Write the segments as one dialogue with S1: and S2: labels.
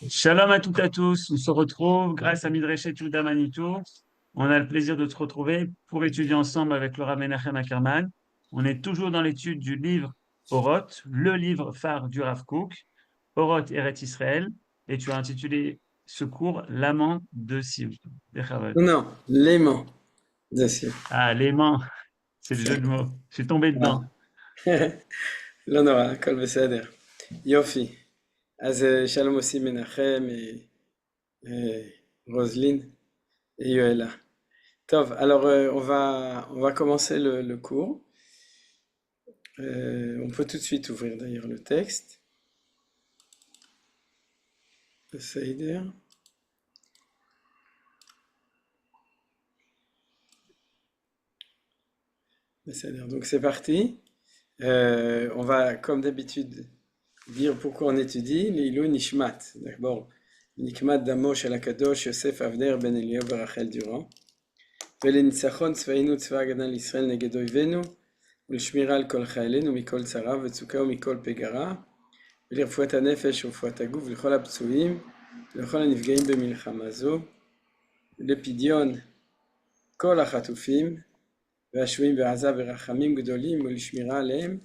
S1: Shalom à toutes et à tous. On se retrouve grâce à Midrashet Yehuda Manitou. On a le plaisir de se retrouver pour étudier ensemble avec le Rav Menachem Ackerman. On est toujours dans l'étude du livre Oroth, le livre phare du Rav Kook, Oroth Eretz Israël. Et tu as intitulé ce cours L'amant de Sion. Bechavod.
S2: Non, l'aimant de Sion.
S1: Ah, l'aimant, c'est le jeu de mots. Je suis tombé dedans.
S2: לא נורא, הכל בסדר. יופי. אז שלום עושים מנחם, רוזלין et Yoela. Tov, alors on va commencer le cours. On peut tout de suite ouvrir d'ailleurs le texte. Le Seider. Le Seider. Donc c'est parti. On va, comme d'habitude, dire pourquoi on étudie l'Ilou Nishmat. D'abord, Nikmat Damo Shel HaKadosh Yosef Avner Ben Eliyahu Barachel Durand. ולניצחון צבאנו צבא הגנה לישראל נגד אויבינו ולשמירה על כל חיילינו מכל צרה וצוקה ומכל פגרה ולרפואת הנפש ורפואת הגוף ולכל הפצועים ולכל הנפגעים במלחמה זו לפדיון כל החטופים והשבויים בעזה ברחמים גדולים ולשמירה עליהם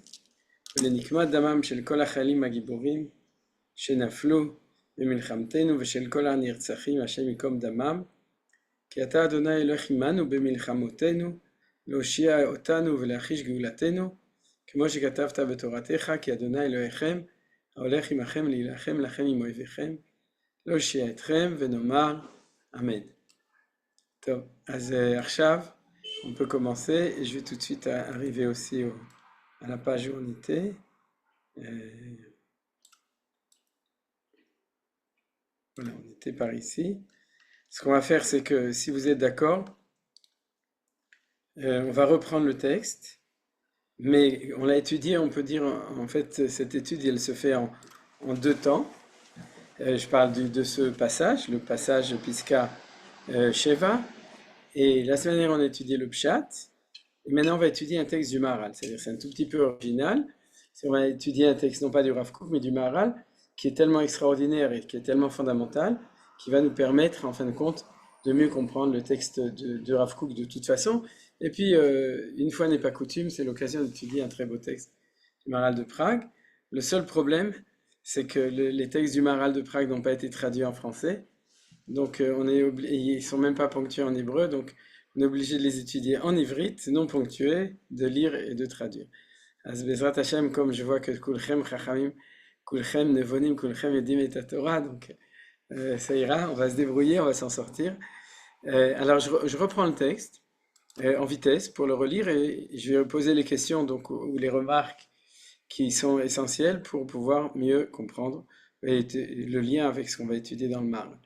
S2: ולנקמת דמם של כל החיילים הגיבורים שנפלו במלחמתנו ושל כל הנרצחים השם ייקום דמם כי אתה אדוני אלוהים עמנו במלחמותינו, להושיע אותנו ולהחיש גאולתנו, כמו שכתבת בתורתך, כי אדוני אלוהיכם, ההולך עמכם להילחם לכם עם אויביכם, להושיע אתכם ונאמר אמן. טוב, אז עכשיו, on peut commencer, et je vais tout de suite arriver aussi à la page où on était. Voilà, on était par ici. Ce qu'on va faire, c'est que si vous êtes d'accord, on va reprendre le texte, mais on l'a étudié, on peut dire, en fait, cette étude, elle se fait en deux temps. Je parle de ce passage, le passage Piska Sheva, et la semaine dernière, on a étudié le Pshat, et maintenant, on va étudier un texte du Maharal, c'est-à-dire c'est un tout petit peu original. On va étudier un texte, non pas du Rav Kook, mais du Maharal, qui est tellement extraordinaire et qui est tellement fondamental, qui va nous permettre, en fin de compte, de mieux comprendre le texte de Rav Kook de toute façon. Et puis, une fois n'est pas coutume, c'est l'occasion d'étudier un très beau texte du Maharal de Prague. Le seul problème, c'est que les textes du Maharal de Prague n'ont pas été traduits en français. Donc, ils ne sont même pas ponctués en hébreu. Donc, on est obligé de les étudier en ivrite, non ponctués, de lire et de traduire. Az Bezrat Hashem, comme je vois que Kulchem Chachamim, Kulchem Nevonim, Kulchem Yedim et Torah, donc ça ira, on va se débrouiller, on va s'en sortir. Alors, je reprends le texte en vitesse pour le relire et je vais poser les questions donc, ou les remarques qui sont essentielles pour pouvoir mieux comprendre le lien avec ce qu'on va étudier dans le Maharal.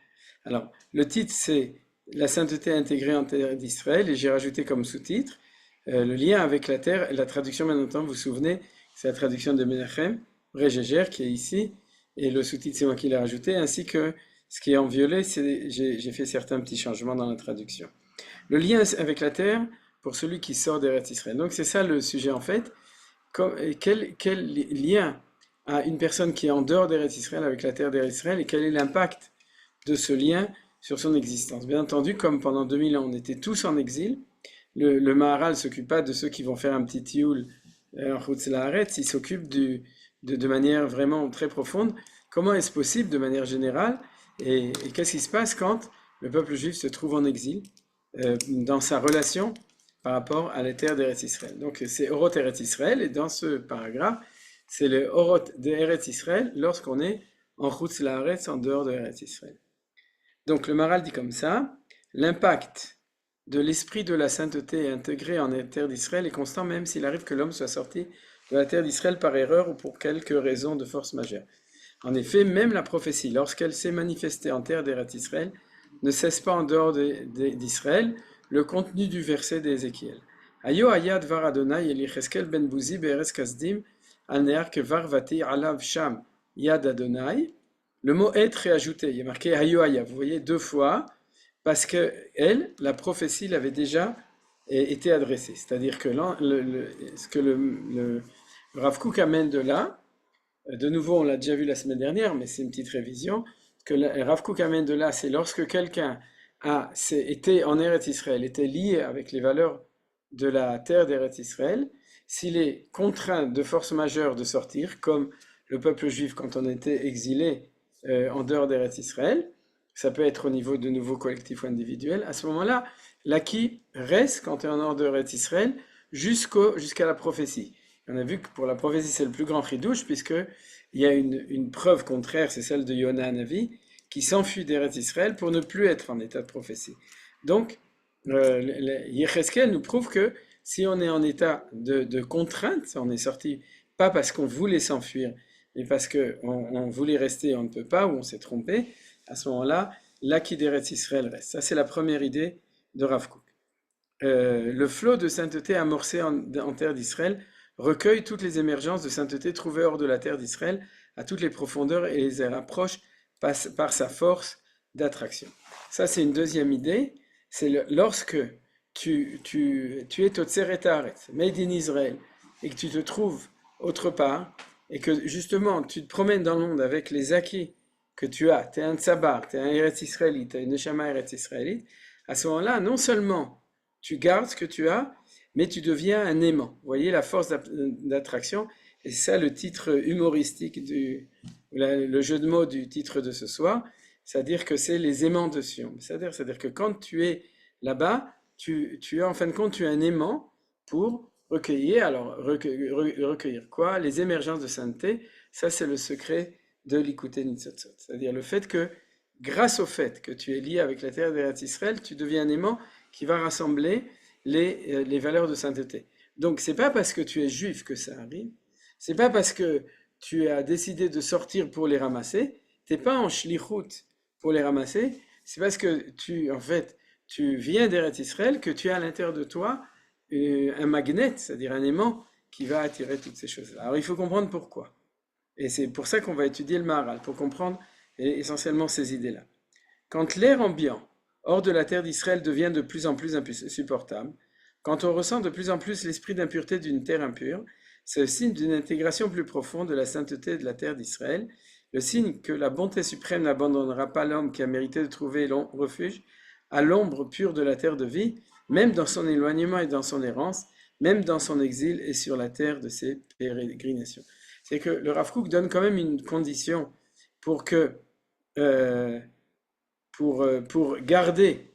S2: Alors, le titre c'est La sainteté intégrée en terre d'Israël et j'ai rajouté comme sous-titre le lien avec la terre. La traduction, maintenant, vous vous souvenez, c'est la traduction de Menachem Regeger qui est ici et le sous-titre c'est moi qui l'ai rajouté, ainsi que ce qui est en violet, j'ai fait certains petits changements dans la traduction. Le lien avec la terre pour celui qui sort d'Eretz Israël. Donc c'est ça le sujet en fait. Quel lien a une personne qui est en dehors d'Eretz Israël avec la terre d'Eretz Israël et quel est l'impact de ce lien sur son existence? Bien entendu, comme pendant 2000 ans on était tous en exil, le Maharal ne s'occupe pas de ceux qui vont faire un petit tioul en Chutz La'aretz, il s'occupe de manière vraiment très profonde. Comment est-ce possible de manière générale et qu'est-ce qui se passe quand le peuple juif se trouve en exil dans sa relation par rapport à la terre d'Eretz Israël. Donc c'est Oroth Eretz Israël et dans ce paragraphe, c'est le Oroth d'Eretz Israël lorsqu'on est en Chutz La'aretz, en dehors de Eretz Israël. Donc le Maharal dit comme ça, l'impact de l'esprit de la sainteté intégré en terre d'Israël est constant même s'il arrive que l'homme soit sorti de la terre d'Israël par erreur ou pour quelque raison de force majeure. En effet, même la prophétie, lorsqu'elle s'est manifestée en terre d'Eretz Israël, ne cesse pas en dehors d'Israël le contenu du verset d'Ézéchiel. Ayo ayad var Adonai el Yecheskel ben Bouzi be'eretz kasdim al ne'ar kevar vati alav sham yad Adonai. Le mot être est ajouté, il y a marqué Ayo aya, vous voyez deux fois, parce que elle, la prophétie l'avait déjà été adressée. C'est-à-dire que ce que le Rav Kook amène de là, de nouveau, on l'a déjà vu la semaine dernière, mais c'est une petite révision. que Rav Kook amène de là, c'est lorsque quelqu'un était en Eretz Israël, était lié avec les valeurs de la terre d'Eretz Israël, s'il est contraint de force majeure de sortir, comme le peuple juif quand on était exilé en dehors d'Eretz Israël, ça peut être au niveau de nouveaux collectifs ou individuels, à ce moment-là, l'acquis reste quand tu es en dehors d'Eretz Israël jusqu'à la prophétie. On a vu que pour la prophétie, c'est le plus grand chidouche, puisque il y a une preuve contraire, c'est celle de Yona Hanavi, qui s'enfuit d'Eretz Israël pour ne plus être en état de prophétie. Donc, Yecheskel nous prouve que si on est en état de contrainte, on est sorti pas parce qu'on voulait s'enfuir, mais parce qu'on voulait rester et on ne peut pas, ou on s'est trompé, à ce moment-là, l'acquis d'Eretz Israël reste. Ça, c'est la première idée de Rav Kook. Le flot de sainteté amorcé en terre d'Israël recueille toutes les émergences de sainteté trouvées hors de la terre d'Israël à toutes les profondeurs et les rapproche par sa force d'attraction. Ça, c'est une deuxième idée. C'est lorsque tu es Totseret Haaretz, made in Israël, et que tu te trouves autre part, et que justement tu te promènes dans le monde avec les acquis que tu as, tu es un Tsabar, tu es un Eretz Israélite, tu es une Neshama Eretz Israélite, à ce moment-là, non seulement tu gardes ce que tu as, mais tu deviens un aimant. Vous voyez la force d'attraction, et c'est ça le titre humoristique le jeu de mots du titre de ce soir, c'est-à-dire que c'est les aimants de Sion. C'est-à-dire que quand tu es là-bas, tu es en fin de compte, tu es un aimant pour recueillir. Alors, recueillir quoi? Les émergences de sainteté. Ça, c'est le secret de l'Ikouté Nitzotzot. C'est-à-dire le fait que, grâce au fait que tu es lié avec la terre d'Eretz Israël, tu deviens un aimant qui va rassembler les valeurs de sainteté. Donc, c'est pas parce que tu es juif que ça arrive. C'est pas parce que tu as décidé de sortir pour les ramasser. T'es pas en shlichut pour les ramasser. C'est parce que tu viens d'Eretz Israël que tu as à l'intérieur de toi un magnet, c'est-à-dire un aimant qui va attirer toutes ces choses-là. Alors, il faut comprendre pourquoi. Et c'est pour ça qu'on va étudier le Maharal, pour comprendre essentiellement ces idées-là. Quand l'air ambiant hors de la terre d'Israël devient de plus en plus insupportable, quand on ressent de plus en plus l'esprit d'impureté d'une terre impure, c'est le signe d'une intégration plus profonde de la sainteté de la terre d'Israël, le signe que la bonté suprême n'abandonnera pas l'homme qui a mérité de trouver refuge à l'ombre pure de la terre de vie, même dans son éloignement et dans son errance, même dans son exil et sur la terre de ses pérégrinations. C'est que le Rav Kook donne quand même une condition pour pour garder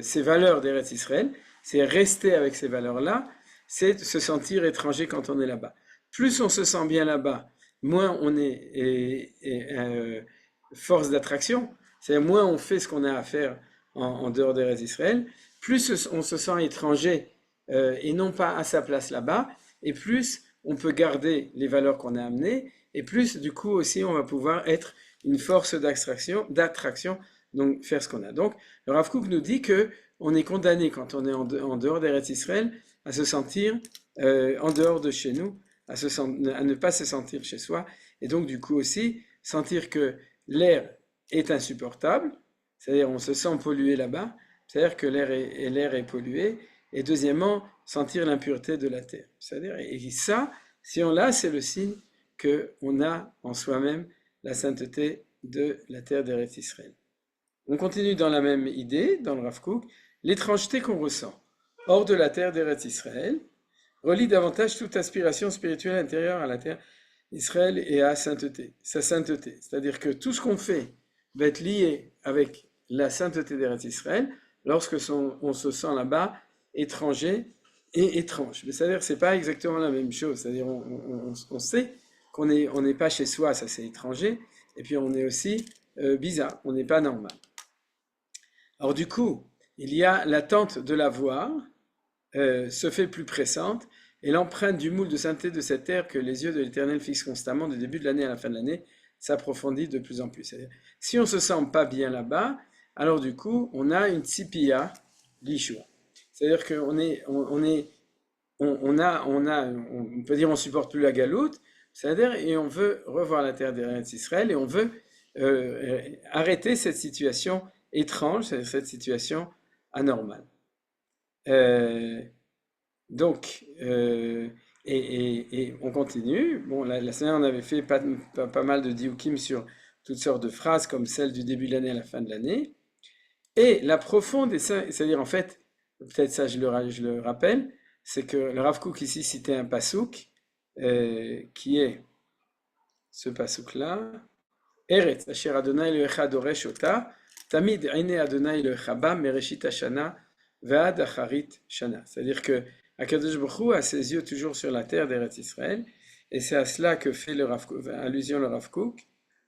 S2: ces valeurs d'Eretz Israël, c'est rester avec ces valeurs-là, c'est se sentir étranger quand on est là-bas. Plus on se sent bien là-bas, moins on est force d'attraction, c'est-à-dire moins on fait ce qu'on a à faire en dehors d'Eretz Israël, plus on se sent étranger et non pas à sa place là-bas, et plus on peut garder les valeurs qu'on a amenées, et plus du coup aussi on va pouvoir être une force d'attraction, donc faire ce qu'on a. Donc le Rav Kook nous dit que on est condamné quand on est en dehors d'Eretz Israël à se sentir en dehors de chez nous, à ne pas se sentir chez soi, et donc du coup aussi sentir que l'air est insupportable, c'est-à-dire on se sent pollué là-bas, c'est-à-dire que l'air est pollué, et deuxièmement, sentir l'impureté de la terre. C'est-à-dire, et ça, si on l'a, c'est le signe qu'on a en soi-même la sainteté de la terre d'Eretz Israël. On continue dans la même idée, dans le Rav Kook, l'étrangeté qu'on ressent hors de la terre d'Eretz Israël relie davantage toute aspiration spirituelle intérieure à la terre d'Israël et à sa sainteté. C'est-à-dire que tout ce qu'on fait va être lié avec la sainteté d'Eretz Israël lorsque on se sent là-bas étranger et étrange. Mais c'est-à-dire que c'est pas exactement la même chose. C'est-à-dire on sait qu'on n'est pas chez soi, ça c'est étranger, et puis on est aussi bizarre, on n'est pas normal. Alors du coup, il y a l'attente de la voir, se fait plus pressante, et l'empreinte du moule de sainteté de cette terre que les yeux de l'Éternel fixent constamment du début de l'année à la fin de l'année s'approfondit de plus en plus. C'est-à-dire, si on se sent pas bien là-bas, alors du coup, on a une tzipia l'Ishua. C'est-à-dire qu'on on peut dire on supporte plus la galoute, c'est-à-dire et on veut revoir la terre d'Eretz Israël et on veut arrêter cette situation étrange, cette situation anormale. Donc, et on continue. Bon, la semaine, on avait fait pas mal de dioukim sur toutes sortes de phrases comme celle du début de l'année à la fin de l'année. Et la profonde, c'est-à-dire en fait, peut-être ça je le rappelle, c'est que le Rav Kook ici citait un pasouk qui est ce pasouk-là. Eretz, asher Adonai Elohecha doresh ota, tamid eine Adonai Elohecha ba mereshit hashana ve'ad acharit shana. C'est-à-dire que Akadosh Baruch Hu a ses yeux toujours sur la terre d'Eretz Israël, et c'est à cela que fait allusion le Rav Kook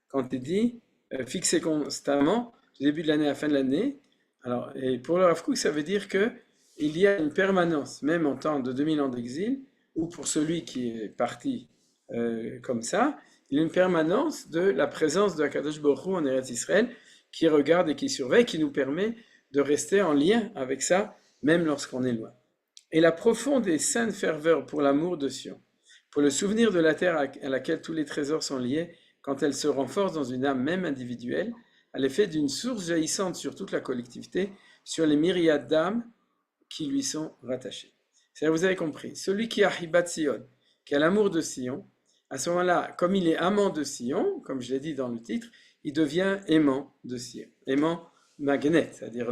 S2: quand il dit fixez constamment du début de l'année à la fin de l'année. Alors, et pour le Rav Kook, ça veut dire que il y a une permanence, même en temps de 2000 ans d'exil, ou pour celui qui est parti comme ça, il y a une permanence de la présence de Akadosh Baruch Hu en Eretz Israël qui regarde et qui surveille, qui nous permet de rester en lien avec ça, même lorsqu'on est loin. Et la profonde et sainte ferveur pour l'amour de Sion, pour le souvenir de la terre à laquelle tous les trésors sont liés, quand elle se renforce dans une âme même individuelle, à l'effet d'une source jaillissante sur toute la collectivité, sur les myriades d'âmes qui lui sont rattachées. C'est-à-dire, vous avez compris, celui qui a Hibat Sion, qui a l'amour de Sion, à ce moment-là, comme il est amant de Sion, comme je l'ai dit dans le titre, il devient aimant de Sion. Aimant magnet, c'est-à-dire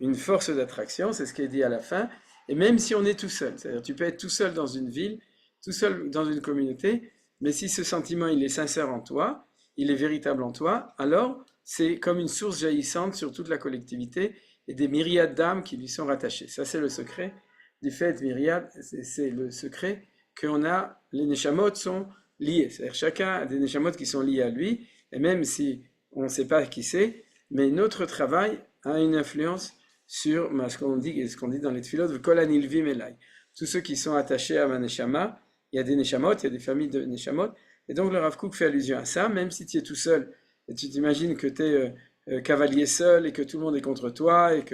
S2: une force d'attraction, c'est ce qui est dit à la fin. Et même si on est tout seul, c'est-à-dire tu peux être tout seul dans une ville, tout seul dans une communauté, mais si ce sentiment il est sincère en toi, il est véritable en toi, alors c'est comme une source jaillissante sur toute la collectivité et des myriades d'âmes qui lui sont rattachées. Ça c'est le secret du fait myriade, c'est le secret qu'on a, les neshamot sont liés, c'est-à-dire chacun a des neshamot qui sont liés à lui, et même si on ne sait pas qui c'est, mais notre travail a une influence sur ce qu'on dit, et ce qu'on dit dans les tefilot, kol hanilvim elai. Tous ceux qui sont attachés à ma neshama, il y a des neshamot, il y a des familles de neshamot, et donc le Rav Kook fait allusion à ça, même si tu es tout seul, et tu t'imagines que tu es cavalier seul, et que tout le monde est contre toi, et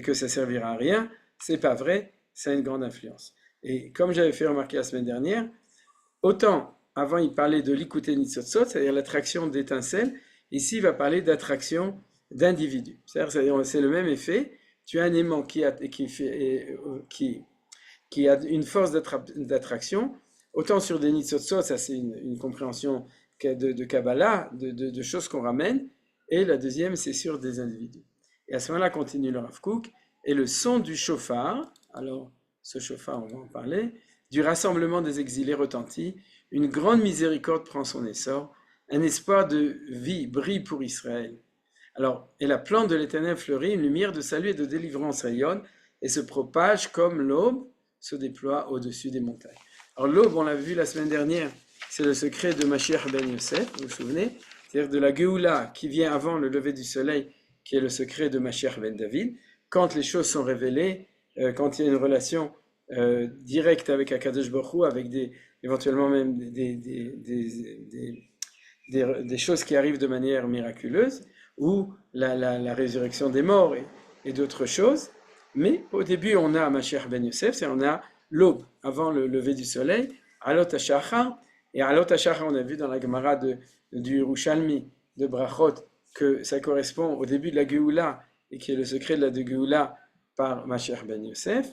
S2: que ça servira à rien, c'est pas vrai, ça a une grande influence. Et comme j'avais fait remarquer la semaine dernière, autant avant il parlait de l'ikuté nitzotzot, c'est-à-dire l'attraction d'étincelles, ici il va parler d'attraction d'individus. C'est-à-dire c'est le même effet, tu as un aimant qui a une force d'attraction, autant sur des nitzotzot, ça c'est une compréhension de Kabbalah, de choses qu'on ramène, et la deuxième c'est sur des individus. Et à ce moment-là continue le Rav Kook, et le son du shofar, alors ce shofar on va en parler, du rassemblement des exilés retentit, une grande miséricorde prend son essor, un espoir de vie brille pour Israël. Alors, et la plante de l'Éternel fleurit, une lumière de salut et de délivrance rayonne, et se propage comme l'aube se déploie au-dessus des montagnes. Alors l'aube, on l'a vu la semaine dernière, c'est le secret de Mashiach ben Yosef, vous vous souvenez, c'est-à-dire de la Géoula qui vient avant le lever du soleil, qui est le secret de Mashiach ben David, quand les choses sont révélées, quand il y a une relation directe avec Akadosh Baruch Hu, avec éventuellement même des choses qui arrivent de manière miraculeuse, ou la résurrection des morts et d'autres choses. Mais au début, on a Mashiach ben Yosef, c'est on a l'aube, avant le lever du soleil, Alot HaShachar, et Alot HaShachar, on a vu dans la Gemara du Yerushalmi, de Brachot, que ça correspond au début de la Géoula, et qui est le secret de la Géoula par Mashiach ben Yosef.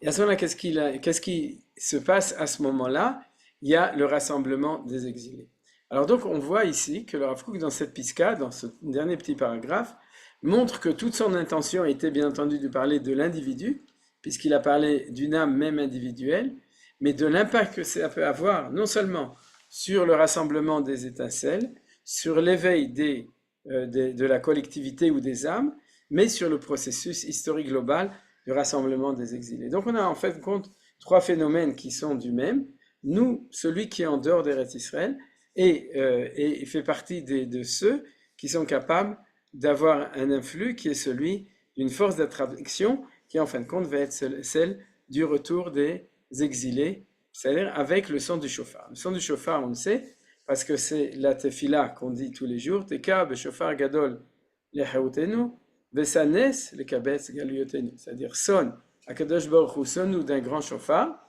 S2: Et à ce moment-là, qu'est-ce qui se passe à ce moment-là? Il y a le rassemblement des exilés. Alors donc, on voit ici que le Rav Kook, dans cette piska, dans ce dernier petit paragraphe, montre que toute son intention était bien entendu de parler de l'individu, puisqu'il a parlé d'une âme même individuelle, mais de l'impact que ça peut avoir, non seulement sur le rassemblement des étincelles, sur l'éveil de la collectivité ou des âmes, mais sur le processus historique global du rassemblement des exilés. Donc on a en fait compte trois phénomènes qui sont du même. Nous, celui qui est en dehors d'Eretz Israël, et fait partie de ceux qui sont capables d'avoir un influx qui est celui d'une force d'attraction qui en fin de compte va être celle du retour des exilés, c'est-à-dire avec le son du shofar. Le son du shofar, on le sait, parce que c'est la tefila qu'on dit tous les jours, Teka b'shofar gadol lechautenu, Vesanes le kabetz galuyotenu, c'est-à-dire sonne, Akadosh Baruch Hu sonne-nous d'un grand shofar,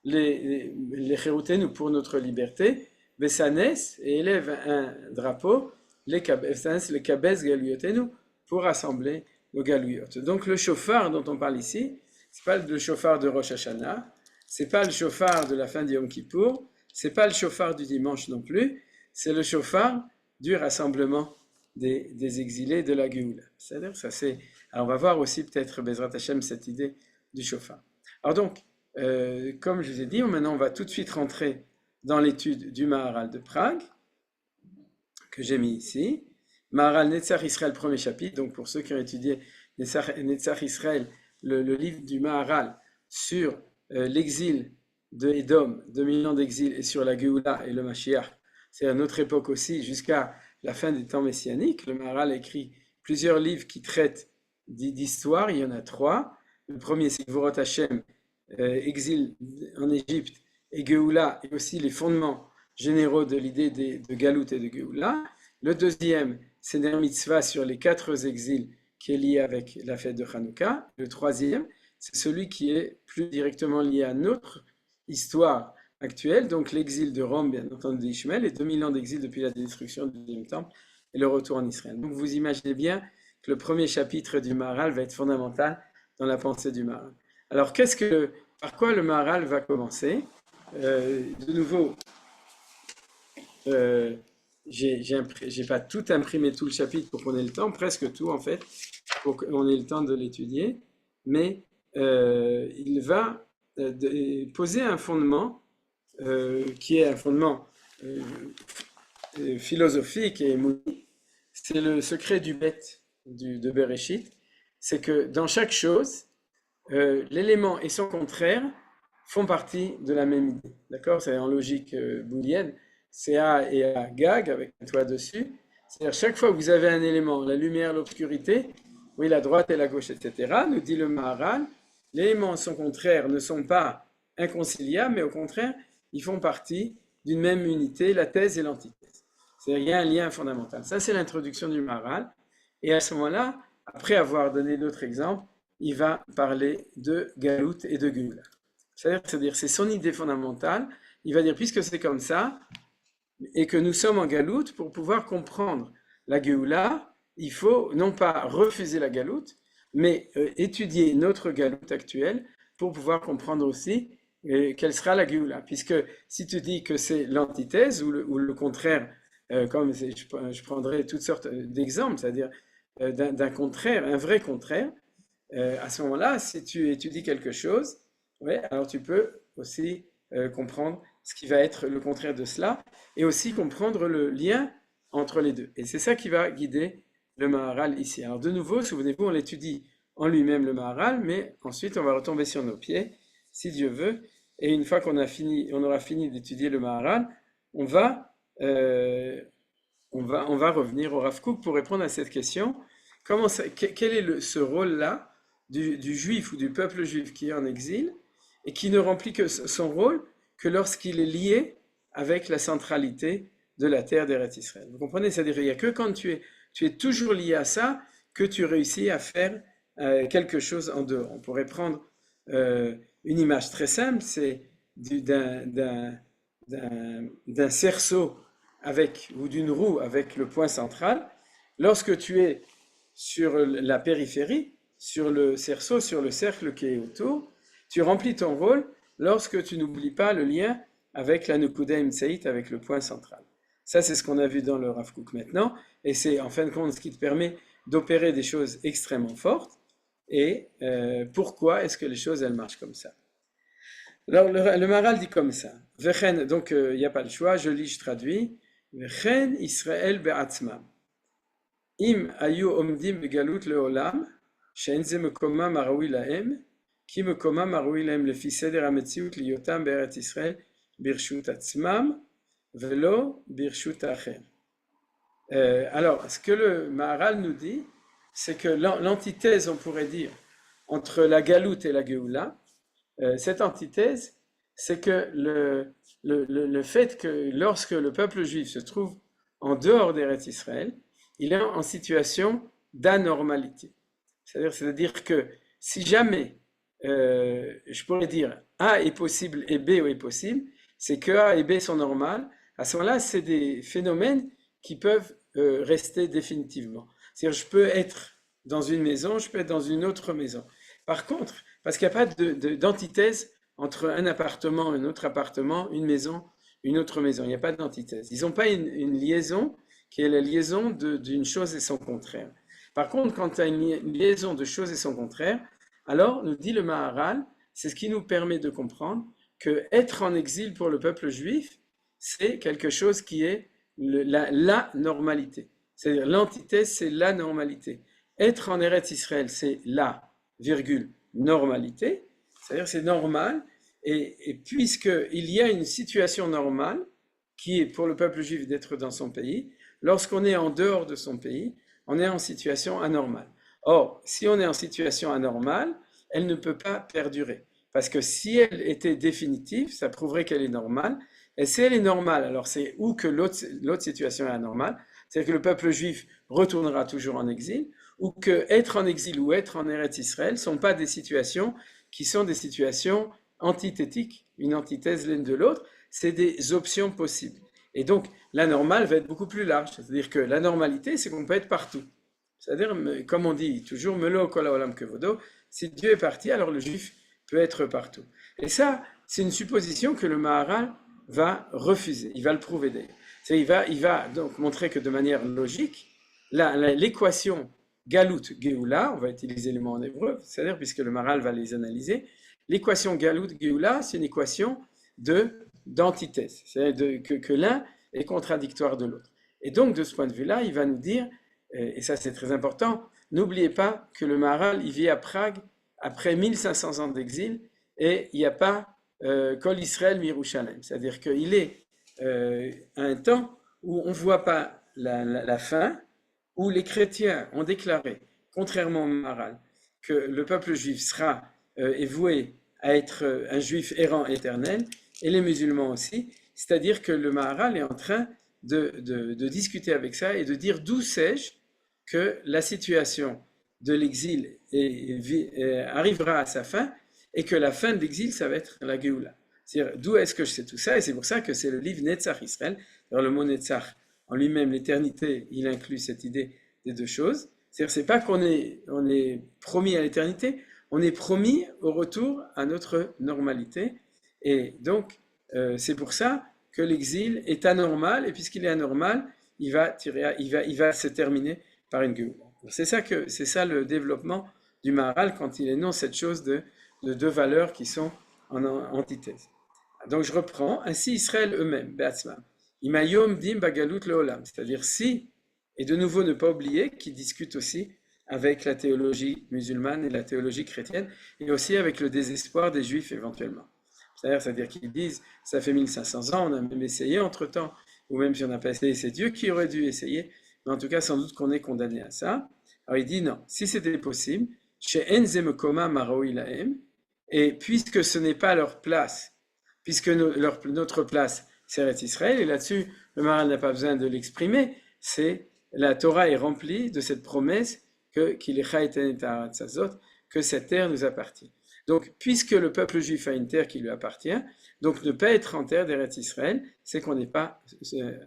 S2: les cheroutenu pour notre liberté, Vesanes et élève un drapeau, le kabetz galuyotenu pour rassembler nos galuyot. Donc le shofar dont on parle ici, c'est pas le shofar de Rosh Hashanah, c'est pas le shofar de la fin du Yom Kippour, c'est pas le shofar du dimanche non plus, c'est le shofar du rassemblement des exilés de la Géoula. C'est-à-dire, ça c'est. Alors on va voir aussi peut-être Bezrat Hashem cette idée du chauffard. Alors donc, comme je vous ai dit, maintenant on va tout de suite rentrer dans l'étude du Maharal de Prague, que j'ai mis ici. Maharal Netzach Israël, premier chapitre. Donc pour ceux qui ont étudié Netzach Israël, le livre du Maharal sur l'exil de Édom, 2000 ans d'exil, et sur la Géoula et le Mashiach, c'est à notre époque aussi, jusqu'à la fin des temps messianiques. Le Maharal a écrit plusieurs livres qui traitent d'histoire, il y en a 3. Le premier, c'est Gvorot Hashem, exil en Égypte, et Géoula, et aussi les fondements généraux de l'idée de Galout et de Géoula. Le deuxième, c'est Ner Mitzvah sur les 4 exils qui est lié avec la fête de Hanouka. Le troisième, c'est celui qui est plus directement lié à notre histoire actuelle, donc l'exil de Rome, bien entendu, d'Ishmaël, et 2000 ans d'exil depuis la destruction du deuxième temple et le retour en Israël. Donc vous imaginez bien que le premier chapitre du Maharal va être fondamental dans la pensée du Maharal. Alors par quoi le Maharal va commencer? De nouveau, j'ai pas tout imprimé tout le chapitre pour qu'on ait le temps, presque tout en fait, pour qu'on ait le temps de l'étudier, mais il va poser un fondement qui est un fondement philosophique et émotif. C'est le secret du bête de Bereshit, c'est que dans chaque chose, l'élément et son contraire font partie de la même idée. D'accord? C'est en logique booléenne. C'est A et A gag avec un toit dessus. C'est-à-dire chaque fois que vous avez un élément, la lumière, l'obscurité, oui, la droite et la gauche, etc., nous dit le Maharal, l'élément et son contraire ne sont pas inconciliables, mais au contraire, ils font partie d'une même unité, la thèse et l'antithèse. C'est-à-dire qu'il y a un lien fondamental. Ça, c'est l'introduction du Maharal. Et à ce moment-là, après avoir donné d'autres exemples, il va parler de Galout et de Géoula. C'est-à-dire, c'est son idée fondamentale. Il va dire, puisque c'est comme ça, et que nous sommes en Galout, pour pouvoir comprendre la Géoula, il faut non pas refuser la Galout, mais étudier notre Galout actuelle pour pouvoir comprendre aussi quelle sera la Géoula. Puisque si tu dis que c'est l'antithèse ou le contraire, comme je prendrai toutes sortes d'exemples, c'est-à-dire d'un contraire, un vrai contraire, à ce moment-là, si tu étudies quelque chose, ouais, alors tu peux aussi comprendre ce qui va être le contraire de cela, et aussi comprendre le lien entre les deux. Et c'est ça qui va guider le Maharal ici. Alors de nouveau, souvenez-vous, on l'étudie en lui-même le Maharal, mais ensuite on va retomber sur nos pieds, si Dieu veut, et une fois qu'on aura fini d'étudier le Maharal, on va revenir au Rav Kook pour répondre à cette question. Quel est ce rôle-là du juif ou du peuple juif qui est en exil et qui ne remplit que son rôle que lorsqu'il est lié avec la centralité de la terre d'Eretz Israël. Vous comprenez? C'est-à-dire qu'il n'y a que quand tu es toujours lié à ça que tu réussis à faire quelque chose en dehors. On pourrait prendre une image très simple, c'est d'un cerceau ou d'une roue avec le point central. Lorsque tu es sur la périphérie, sur le cerceau, sur le cercle qui est autour, tu remplis ton rôle lorsque tu n'oublies pas le lien avec la Nukuda Imtsait, avec le point central. Ça, c'est ce qu'on a vu dans le Rav Kook maintenant, et c'est en fin de compte ce qui te permet d'opérer des choses extrêmement fortes. Et pourquoi est-ce que les choses, elles marchent comme ça? Alors, le Maharal dit comme ça. Vechen, donc il n'y a pas le choix, je lis, je traduis. Vechen Israël be'atzmam. Im ayu omdim begalut leolam, she'en ze mekomam harawi lahem, ki mekomam harawi lahem lefi seder hametziut liyotam be'eretz Israël birshut atzmam, velo birshut acher. Alors, ce que le Maharal nous dit, c'est que l'antithèse, on pourrait dire, entre la galoute et la Géoula, cette antithèse, c'est que le fait que lorsque le peuple juif se trouve en dehors d'Eretz Israël, il est en situation d'anormalité. C'est-à-dire que si jamais, je pourrais dire A est possible et B est possible, c'est que A et B sont normales, à ce moment-là, c'est des phénomènes qui peuvent rester définitivement. C'est-à-dire, je peux être dans une maison, je peux être dans une autre maison. Par contre, parce qu'il n'y a pas d'antithèse entre un appartement, un autre appartement, une maison, une autre maison. Il n'y a pas d'antithèse. Ils n'ont pas une liaison qui est la liaison d'une chose et son contraire. Par contre, quand tu as une liaison de choses et son contraire, alors, nous dit le Maharal, c'est ce qui nous permet de comprendre que être en exil pour le peuple juif, c'est quelque chose qui est la normalité. C'est-à-dire l'antithèse, c'est la normalité. Être en Eretz Israël, c'est la, virgule, normalité. C'est-à-dire c'est normal. Et puisqu'il y a une situation normale, qui est pour le peuple juif d'être dans son pays, lorsqu'on est en dehors de son pays, on est en situation anormale. Or, si on est en situation anormale, elle ne peut pas perdurer. Parce que si elle était définitive, ça prouverait qu'elle est normale. Et si elle est normale, alors c'est où que l'autre situation est anormale, c'est-à-dire que le peuple juif retournera toujours en exil, ou que être en exil ou être en Eretz Israël ne sont pas des situations qui sont des situations antithétiques, une antithèse l'une de l'autre, c'est des options possibles. Et donc, la normale va être beaucoup plus large. C'est-à-dire que la normalité, c'est qu'on peut être partout. C'est-à-dire, comme on dit toujours, Melo kol haolam kevodo, si Dieu est parti, alors le juif peut être partout. Et ça, c'est une supposition que le Maharal va refuser. Il va le prouver d'ailleurs. Il va donc montrer que de manière logique, l'équation Galout-Géoula, on va utiliser les mots en hébreu, c'est-à-dire puisque le Maharal va les analyser, l'équation Galout-Géoula, c'est une équation d'antithèse, c'est-à-dire que l'un est contradictoire de l'autre. Et donc, de ce point de vue-là, il va nous dire, et ça c'est très important, n'oubliez pas que le Maharal, il vit à Prague après 1500 ans d'exil, et il n'y a pas Kol Israël Mirushalem, c'est-à-dire qu'il est à un temps où on ne voit pas la fin, où les chrétiens ont déclaré, contrairement au Maharal, que le peuple juif sera est voué à être un juif errant éternel, et les musulmans aussi, c'est-à-dire que le Maharal est en train de discuter avec ça et de dire d'où sais-je que la situation de l'exil arrivera à sa fin et que la fin de l'exil, ça va être la Géoula. C'est-à-dire, d'où est-ce que je sais tout ça? Et c'est pour ça que c'est le livre Netzach Israël. Alors, le mot Netzach, en lui-même, l'éternité, il inclut cette idée des deux choses. C'est-à-dire, c'est pas qu'on est promis à l'éternité, on est promis au retour à notre normalité. Et donc, c'est pour ça que l'exil est anormal, et puisqu'il est anormal, il va se terminer par une Géoula. C'est ça le développement du Maharal quand il énonce cette chose de deux valeurs qui sont en antithèse. Donc je reprends, ainsi Israël eux-mêmes, Be'atzmam, Imayom dim bagalut leolam, c'est-à-dire si, et de nouveau ne pas oublier qu'ils discutent aussi avec la théologie musulmane et la théologie chrétienne, et aussi avec le désespoir des juifs éventuellement. C'est-à-dire qu'ils disent, ça fait 1500 ans, on a même essayé entre-temps, ou même si on n'a pas essayé, c'est Dieu qui aurait dû essayer, mais en tout cas, sans doute qu'on est condamné à ça. Alors il dit non, si c'était possible, chez Enzemekoma Maroui Lahem, et puisque ce n'est pas leur place, puisque notre place, c'est Eretz Israël, et là-dessus, le Maharal n'a pas besoin de l'exprimer, c'est la Torah est remplie de cette promesse que cette terre nous appartient. Donc, puisque le peuple juif a une terre qui lui appartient, donc ne pas être en terre d'Eretz Israël, c'est qu'on n'est pas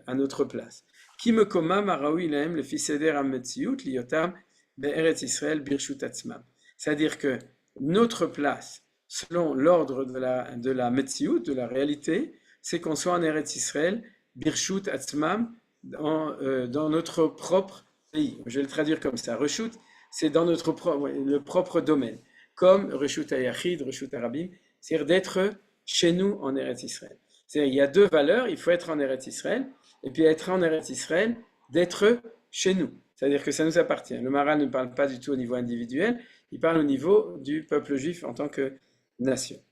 S2: à notre place. Qui me koma maraoui lahem le fiseder ametziut liotam be'eretz Israël birshut atzmam. C'est-à-dire que notre place, selon l'ordre de la metziut, de la réalité, c'est qu'on soit en Eretz Israël birshut atzmam, dans notre propre pays. Je vais le traduire comme ça. Reshut, c'est dans le propre domaine. Comme Reshut Hayachid, Reshut Arabim, c'est-à-dire d'être chez nous en Eretz Israël. C'est-à-dire il y a deux valeurs, il faut être en Eretz Israël, et puis être en Eretz Israël, d'être chez nous. C'est-à-dire que ça nous appartient. Le Maharal ne parle pas du tout au niveau individuel, il parle au niveau du peuple juif en tant que nation.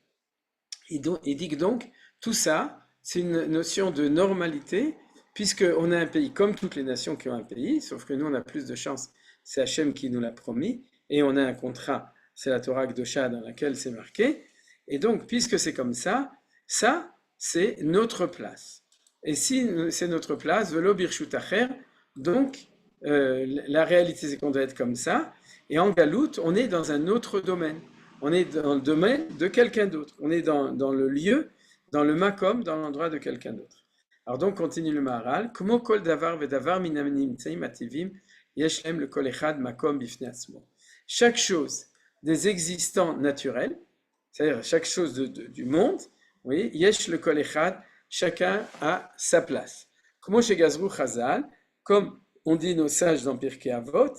S2: Il dit que donc, tout ça, c'est une notion de normalité, puisqu'on a un pays comme toutes les nations qui ont un pays, sauf que nous, on a plus de chance, c'est Hachem qui nous l'a promis, et on a un contrat, c'est la Torah Kdosha dans laquelle c'est marqué, et donc, puisque c'est comme ça, c'est notre place. Et si c'est notre place, velo birshut acher, donc la réalité c'est qu'on doit être comme ça, et en galout, on est dans un autre domaine. On est dans le domaine de quelqu'un d'autre. On est dans le lieu, dans le makom, dans l'endroit de quelqu'un d'autre. Alors donc, continue le Maharal. Kumo kol davar vedavar minam nimtzeim ativim yeshlem le kol echad makom bifnei atzmo. Chaque chose des existants naturels, c'est-à-dire chaque chose du monde, oui, yesh le kol echad, chacun a sa place. Kumo shegazru chazal, Comme on dit nos sages dans Pirkei Avot,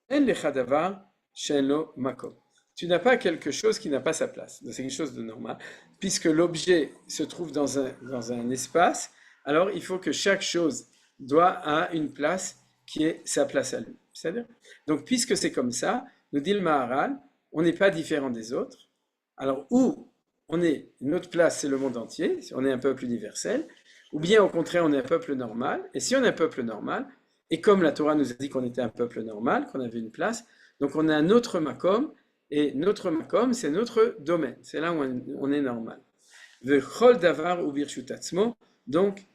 S2: En lecha davar she'en lo makom. Tu n'as pas quelque chose qui n'a pas sa place. C'est quelque chose de normal. Puisque l'objet se trouve dans un espace, alors il faut que chaque chose doit à une place qui est sa place à lui. C'est-à-dire, donc puisque c'est comme ça, nous dit le Maharal, on n'est pas différent des autres. Alors où notre place c'est le monde entier, on est un peuple universel, ou bien au contraire on est un peuple normal, et si on est un peuple normal, et comme la Torah nous a dit qu'on était un peuple normal, qu'on avait une place, donc on a un autre makom, et notre makom c'est notre domaine, c'est là où on est normal. Vechol davar ou birshutatzmo, donc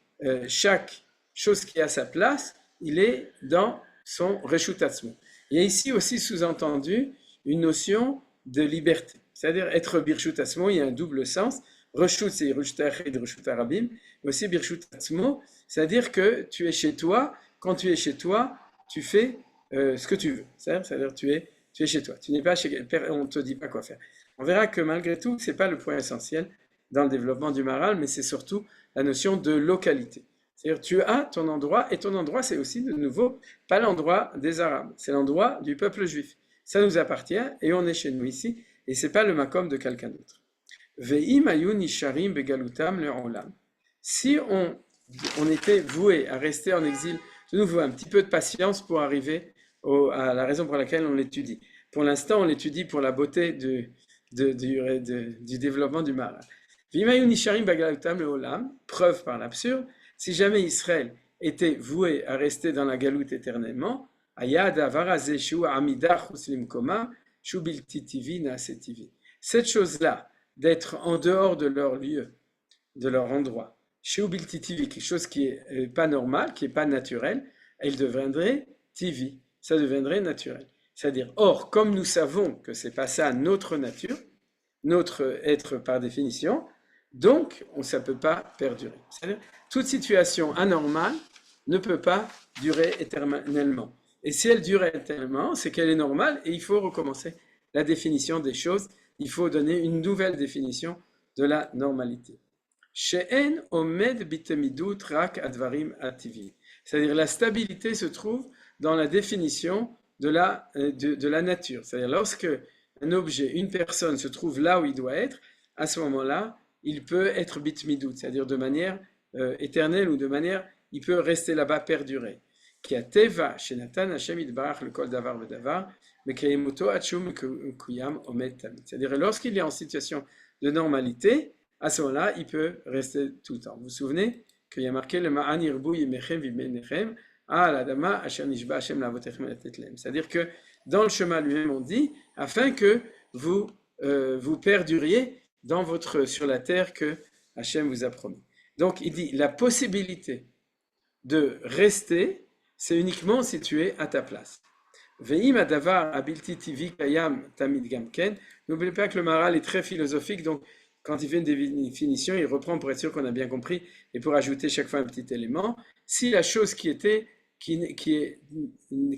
S2: chaque chose qui a sa place, il est dans son reshutatzmo. Il y a ici aussi sous-entendu une notion de liberté, c'est-à-dire être birshutatzmo, il y a un double sens. Reshut, c'est reshut arabim, mais aussi birshutatzmo, c'est-à-dire que tu es chez toi, quand tu es chez toi, tu fais ce que tu veux, c'est-à-dire tu es chez toi, tu n'es pas chez on ne te dit pas quoi faire. On verra que malgré tout, ce n'est pas le point essentiel dans le développement du Maharal, mais c'est surtout la notion de localité. C'est-à-dire tu as ton endroit, et ton endroit c'est aussi de nouveau pas l'endroit des Arabes, c'est l'endroit du peuple juif. Ça nous appartient et on est chez nous ici, et c'est pas le makom de quelqu'un d'autre. Ve'im ayu nisharim begalutam le'olam. Si on était voué à rester en exil, de nouveau un petit peu de patience pour arriver à la raison pour laquelle on l'étudie. Pour l'instant, on l'étudie pour la beauté du développement du Maharal. Ve'im ayu nisharim begalutam le'olam, preuve par l'absurde, si jamais Israël était voué à rester dans la galoute éternellement, cette chose-là, d'être en dehors de leur lieu, de leur endroit, quelque chose qui n'est pas normal, qui n'est pas naturel, elle deviendrait tivi, ça deviendrait naturel. C'est-à-dire, or, comme nous savons que ce n'est pas ça notre nature, notre être par définition, donc ça ne peut pas perdurer. C'est-à-dire, toute situation anormale ne peut pas durer éternellement. Et si elle dure éternellement, c'est qu'elle est normale et il faut recommencer la définition des choses. Il faut donner une nouvelle définition de la normalité. She'en omed bitemidut rak advarim ativi. C'est-à-dire la stabilité se trouve dans la définition de la nature. C'est-à-dire lorsque un objet, une personne se trouve là où il doit être, à ce moment-là, il peut être bitmidut, c'est-à-dire de manière éternelle ou de manière, il peut rester là-bas, perdurer. Qui a teva chez Nathan Hashem idbarach le kol davar bedavar, mais qui moto achum kuyam omed tamid. C'est-à-dire lorsqu'il est en situation de normalité, à ce moment-là, il peut rester tout le temps. Vous vous souvenez qu'il y a marqué le ma'an irbu yimechem vibmenechem à la dama asher nishba Hashem lavotechem alatetlem. C'est-à-dire que dans le chemin lui-même, on dit afin que vous perduriez sur la terre que Hachem vous a promis. Donc il dit la possibilité de rester, c'est uniquement si tu es à ta place. Ve'im adavar abilti tivi kayam tamid gamken. N'oubliez pas que le Maharal est très philosophique, donc quand il fait une définition, il reprend pour être sûr qu'on a bien compris et pour ajouter chaque fois un petit élément. Si la chose qui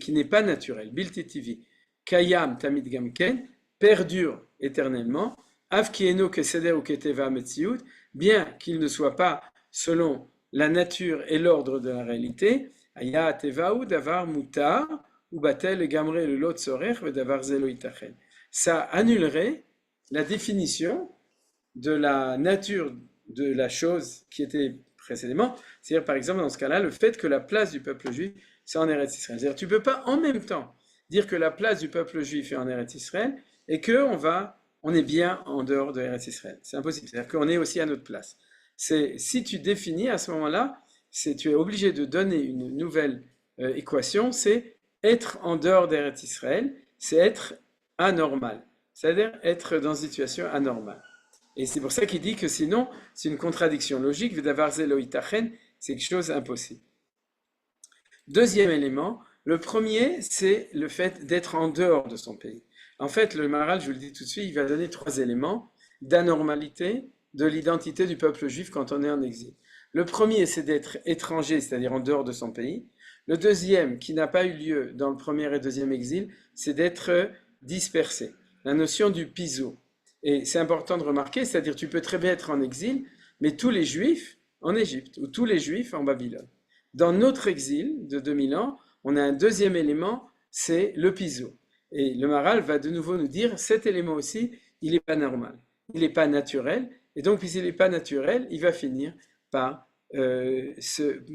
S2: n'est pas naturelle, bilti tivi kayam tamid gamken, perdure éternellement, Avkieno keseder ou keteva metziut, bien qu'il ne soit pas selon la nature et l'ordre de la réalité, aya tevaou davar mutar ou batel gamre le lot sorer davar zelo itachen. Ça annulerait la définition de la nature de la chose qui était précédemment, c'est-à-dire par exemple dans ce cas-là le fait que la place du peuple juif c'est en Eretz Israël. C'est-à-dire tu peux pas en même temps dire que la place du peuple juif est en Eretz Israël et que on est bien en dehors de Eretz Israël. C'est impossible. C'est-à-dire qu'on est aussi à notre place. Si tu définis à ce moment-là, tu es obligé de donner une nouvelle équation, c'est être en dehors d'Eretz Israël, c'est être anormal. C'est-à-dire être dans une situation anormale. Et c'est pour ça qu'il dit que sinon, c'est une contradiction logique. V'davar zelo itachen, c'est quelque chose d'impossible. Deuxième élément, le premier, c'est le fait d'être en dehors de son pays. En fait, le Maharal, je vous le dis tout de suite, il va donner 3 éléments d'anormalité de l'identité du peuple juif quand on est en exil. Le premier, c'est d'être étranger, c'est-à-dire en dehors de son pays. Le deuxième, qui n'a pas eu lieu dans le premier et deuxième exil, c'est d'être dispersé. La notion du piso. Et c'est important de remarquer, c'est-à-dire tu peux très bien être en exil, mais tous les juifs en Égypte, ou tous les juifs en Babylone. dans notre exil de 2000 ans, on a un deuxième élément, c'est le piso. Et le Maharal va de nouveau nous dire, cet élément aussi, il n'est pas normal, il n'est pas naturel, et donc puisqu'il n'est pas naturel, il va finir par,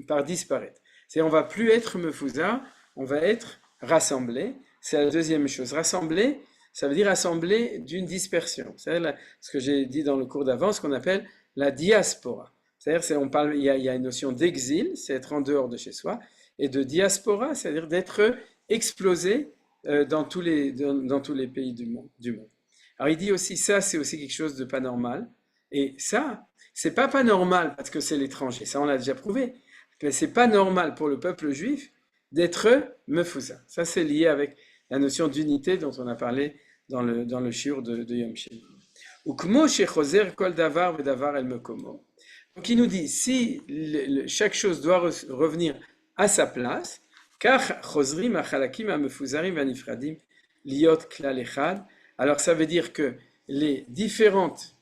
S2: par disparaître. C'est on va plus être mefouza, on va être rassemblé. C'est la deuxième chose. Rassembler, ça veut dire rassembler d'une dispersion. C'est ce que j'ai dit dans le cours d'avant, ce qu'on appelle la diaspora. C'est-à-dire, on parle, il y a une notion d'exil, c'est être en dehors de chez soi, et de diaspora, c'est-à-dire d'être explosé dans tous les pays du monde. Alors il dit aussi ça, c'est aussi quelque chose de pas normal. Et ça, c'est pas normal parce que c'est l'étranger. Ça, on l'a déjà prouvé. Mais c'est pas normal pour le peuple juif d'être mefouza. Ça, c'est lié avec la notion d'unité dont on a parlé dans le shiur de Yom Sheni. Ukmo shechozer kol davar vedavar el mekomo. Donc il nous dit, si chaque chose doit revenir à sa place, car chozrim achalakim hamefuzarim vanifradim liot klal echad, alors ça veut dire que les différentes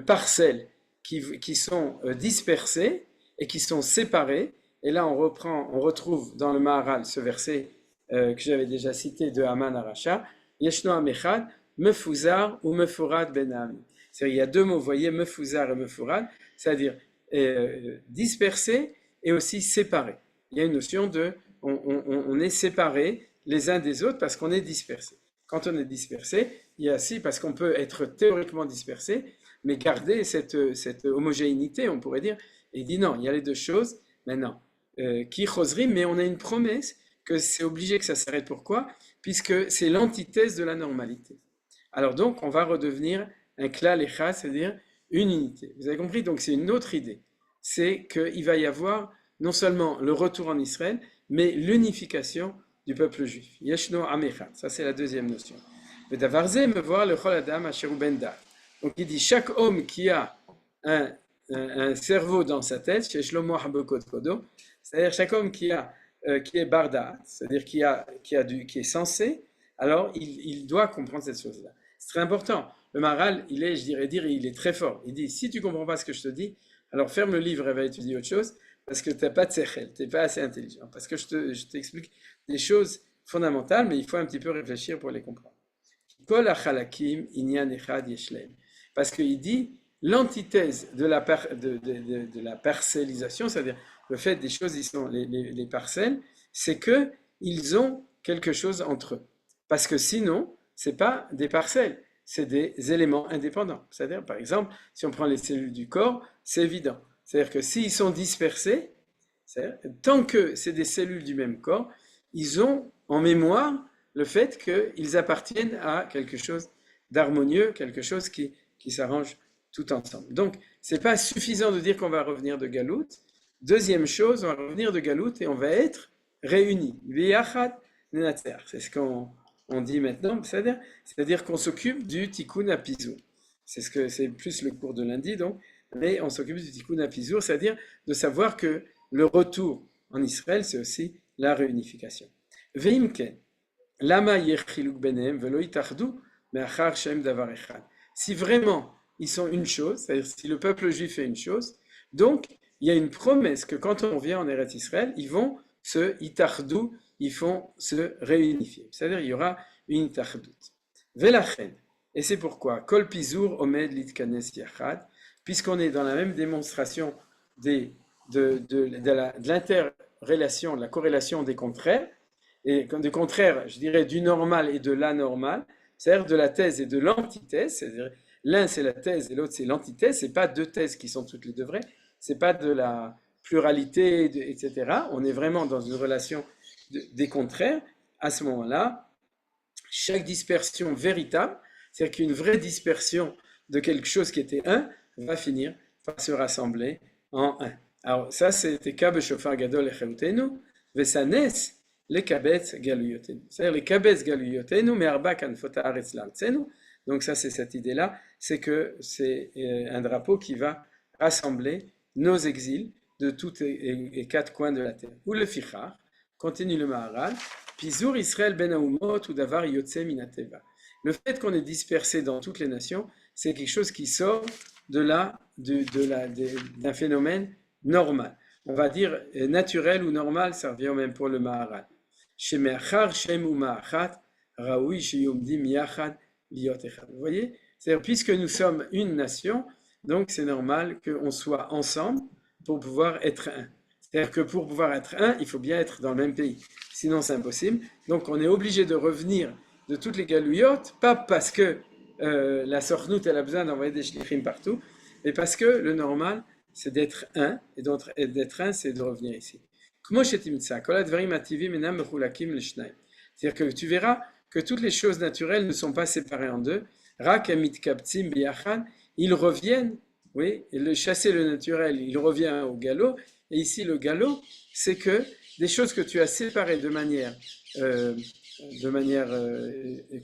S2: parcelles qui sont dispersées et qui sont séparées, et là on retrouve dans le Maharal ce verset que j'avais déjà cité de Haman Aracha, Yeshno Amechad, Mefuzar ou Mefurad Ben Ami. C'est-à-dire il y a deux mots, vous voyez, Mefuzar et Mefurad, c'est-à-dire dispersé et aussi séparé. Il y a une notion de, on est séparés les uns des autres parce qu'on est dispersé. Quand on est dispersé, il y a aussi, parce qu'on peut être théoriquement dispersé, mais garder cette homogénéité, on pourrait dire, et il dit non, il y a les deux choses, maintenant, qui chosrim, mais on a une promesse que c'est obligé que ça s'arrête. Pourquoi? Puisque c'est l'antithèse de la normalité. Alors donc, on va redevenir un klal echad, c'est-à-dire une unité. Vous avez compris? Donc c'est une autre idée. C'est qu'il va y avoir non seulement le retour en Israël, mais l'unification du peuple juif. Yeshno Amechad, ça c'est la deuxième notion. Vedavarze me voir le chol adam asher hu ben dat. Donc il dit chaque homme qui a un cerveau dans sa tête, chez Shlomo Habakot Kodo, c'est-à-dire chaque homme qui est barda, c'est-à-dire qui est sensé, alors il doit comprendre cette chose-là. C'est très important. Le Maharal, il est très fort. Il dit, si tu ne comprends pas ce que je te dis, alors ferme le livre et va étudier autre chose, parce que tu n'as pas de sechel, tu n'es pas assez intelligent. Parce que je t'explique des choses fondamentales, mais il faut un petit peu réfléchir pour les comprendre. Kol achalakim inyan echad yeshlem. Parce qu'il dit, l'antithèse de la parcellisation, c'est-à-dire le fait des choses, les parcelles, c'est qu'ils ont quelque chose entre eux. Parce que sinon, ce n'est pas des parcelles, c'est des éléments indépendants. C'est-à-dire, par exemple, si on prend les cellules du corps, c'est évident. C'est-à-dire que s'ils sont dispersés, tant que c'est des cellules du même corps, ils ont en mémoire le fait qu'ils appartiennent à quelque chose d'harmonieux, quelque chose qui s'arrange tout ensemble. Donc, ce n'est pas suffisant de dire qu'on va revenir de Galout. Deuxième chose, on va revenir de Galout et on va être réunis. C'est ce qu'on dit maintenant, c'est-à-dire qu'on s'occupe du Tikkun HaPizur. C'est plus le cours de lundi, donc, mais on s'occupe du Tikkun HaPizur, c'est-à-dire de savoir que le retour en Israël, c'est aussi la réunification. Veimken, lama yechiluk benem velo itachdu me'achar shem davar echad. Si vraiment ils sont une chose, c'est-à-dire si le peuple juif est une chose, donc il y a une promesse que quand on vient en Eretz Israël, ils vont se itachdu, ils vont se réunifier. C'est-à-dire il y aura une itachdout. Velachen, et c'est pourquoi kol pizur omed litkanes yachad, puisqu'on est dans la même démonstration de l'interrelation, de la corrélation des contraires, et des contraires, je dirais, du normal et de l'anormal, c'est-à-dire de la thèse et de l'antithèse, c'est-à-dire l'un c'est la thèse et l'autre c'est l'antithèse, c'est pas deux thèses qui sont toutes les deux vraies, c'est pas de la pluralité, etc. On est vraiment dans une relation des contraires. À ce moment-là, chaque dispersion véritable, c'est-à-dire qu'une vraie dispersion de quelque chose qui était un, va finir par se rassembler en un. Alors ça c'était Kab Shofar Gadol Echemtenu, Vesanes les Kabetz Galuyotenu. C'est-à-dire les Kabetz Galuyotenu, mais Arba Kanfota Aretz Lartzenu. Donc ça c'est cette idée-là, c'est que c'est un drapeau qui va rassembler nos exils de tous les quatre coins de la terre. Ou le Fichar, continue le Maharal, Pizur Israël ben Aumot ou Davar Yotze Minateva. Le fait qu'on est dispersé dans toutes les nations, c'est quelque chose qui sort d'un phénomène normal. on va dire naturel ou normal, ça revient même pour le Maharal. Shemeachar Shem Uma'achat, Raoui Sheyomdim Yachad Liot Echad. Vous voyez? C'est-à-dire, puisque nous sommes une nation, donc c'est normal qu'on soit ensemble pour pouvoir être un. C'est-à-dire que pour pouvoir être un, il faut bien être dans le même pays. Sinon, c'est impossible. Donc, on est obligé de revenir de toutes les galouillottes, pas parce que la Sornout, elle a besoin d'envoyer des shlichim partout, mais parce que le normal, c'est d'être un, et d'être un, c'est de revenir ici. C'est-à-dire que tu verras que toutes les choses naturelles ne sont pas séparées en deux. Ils reviennent, oui, et le chasser le naturel, il revient au galop. Et ici, le galop, c'est que des choses que tu as séparées de manière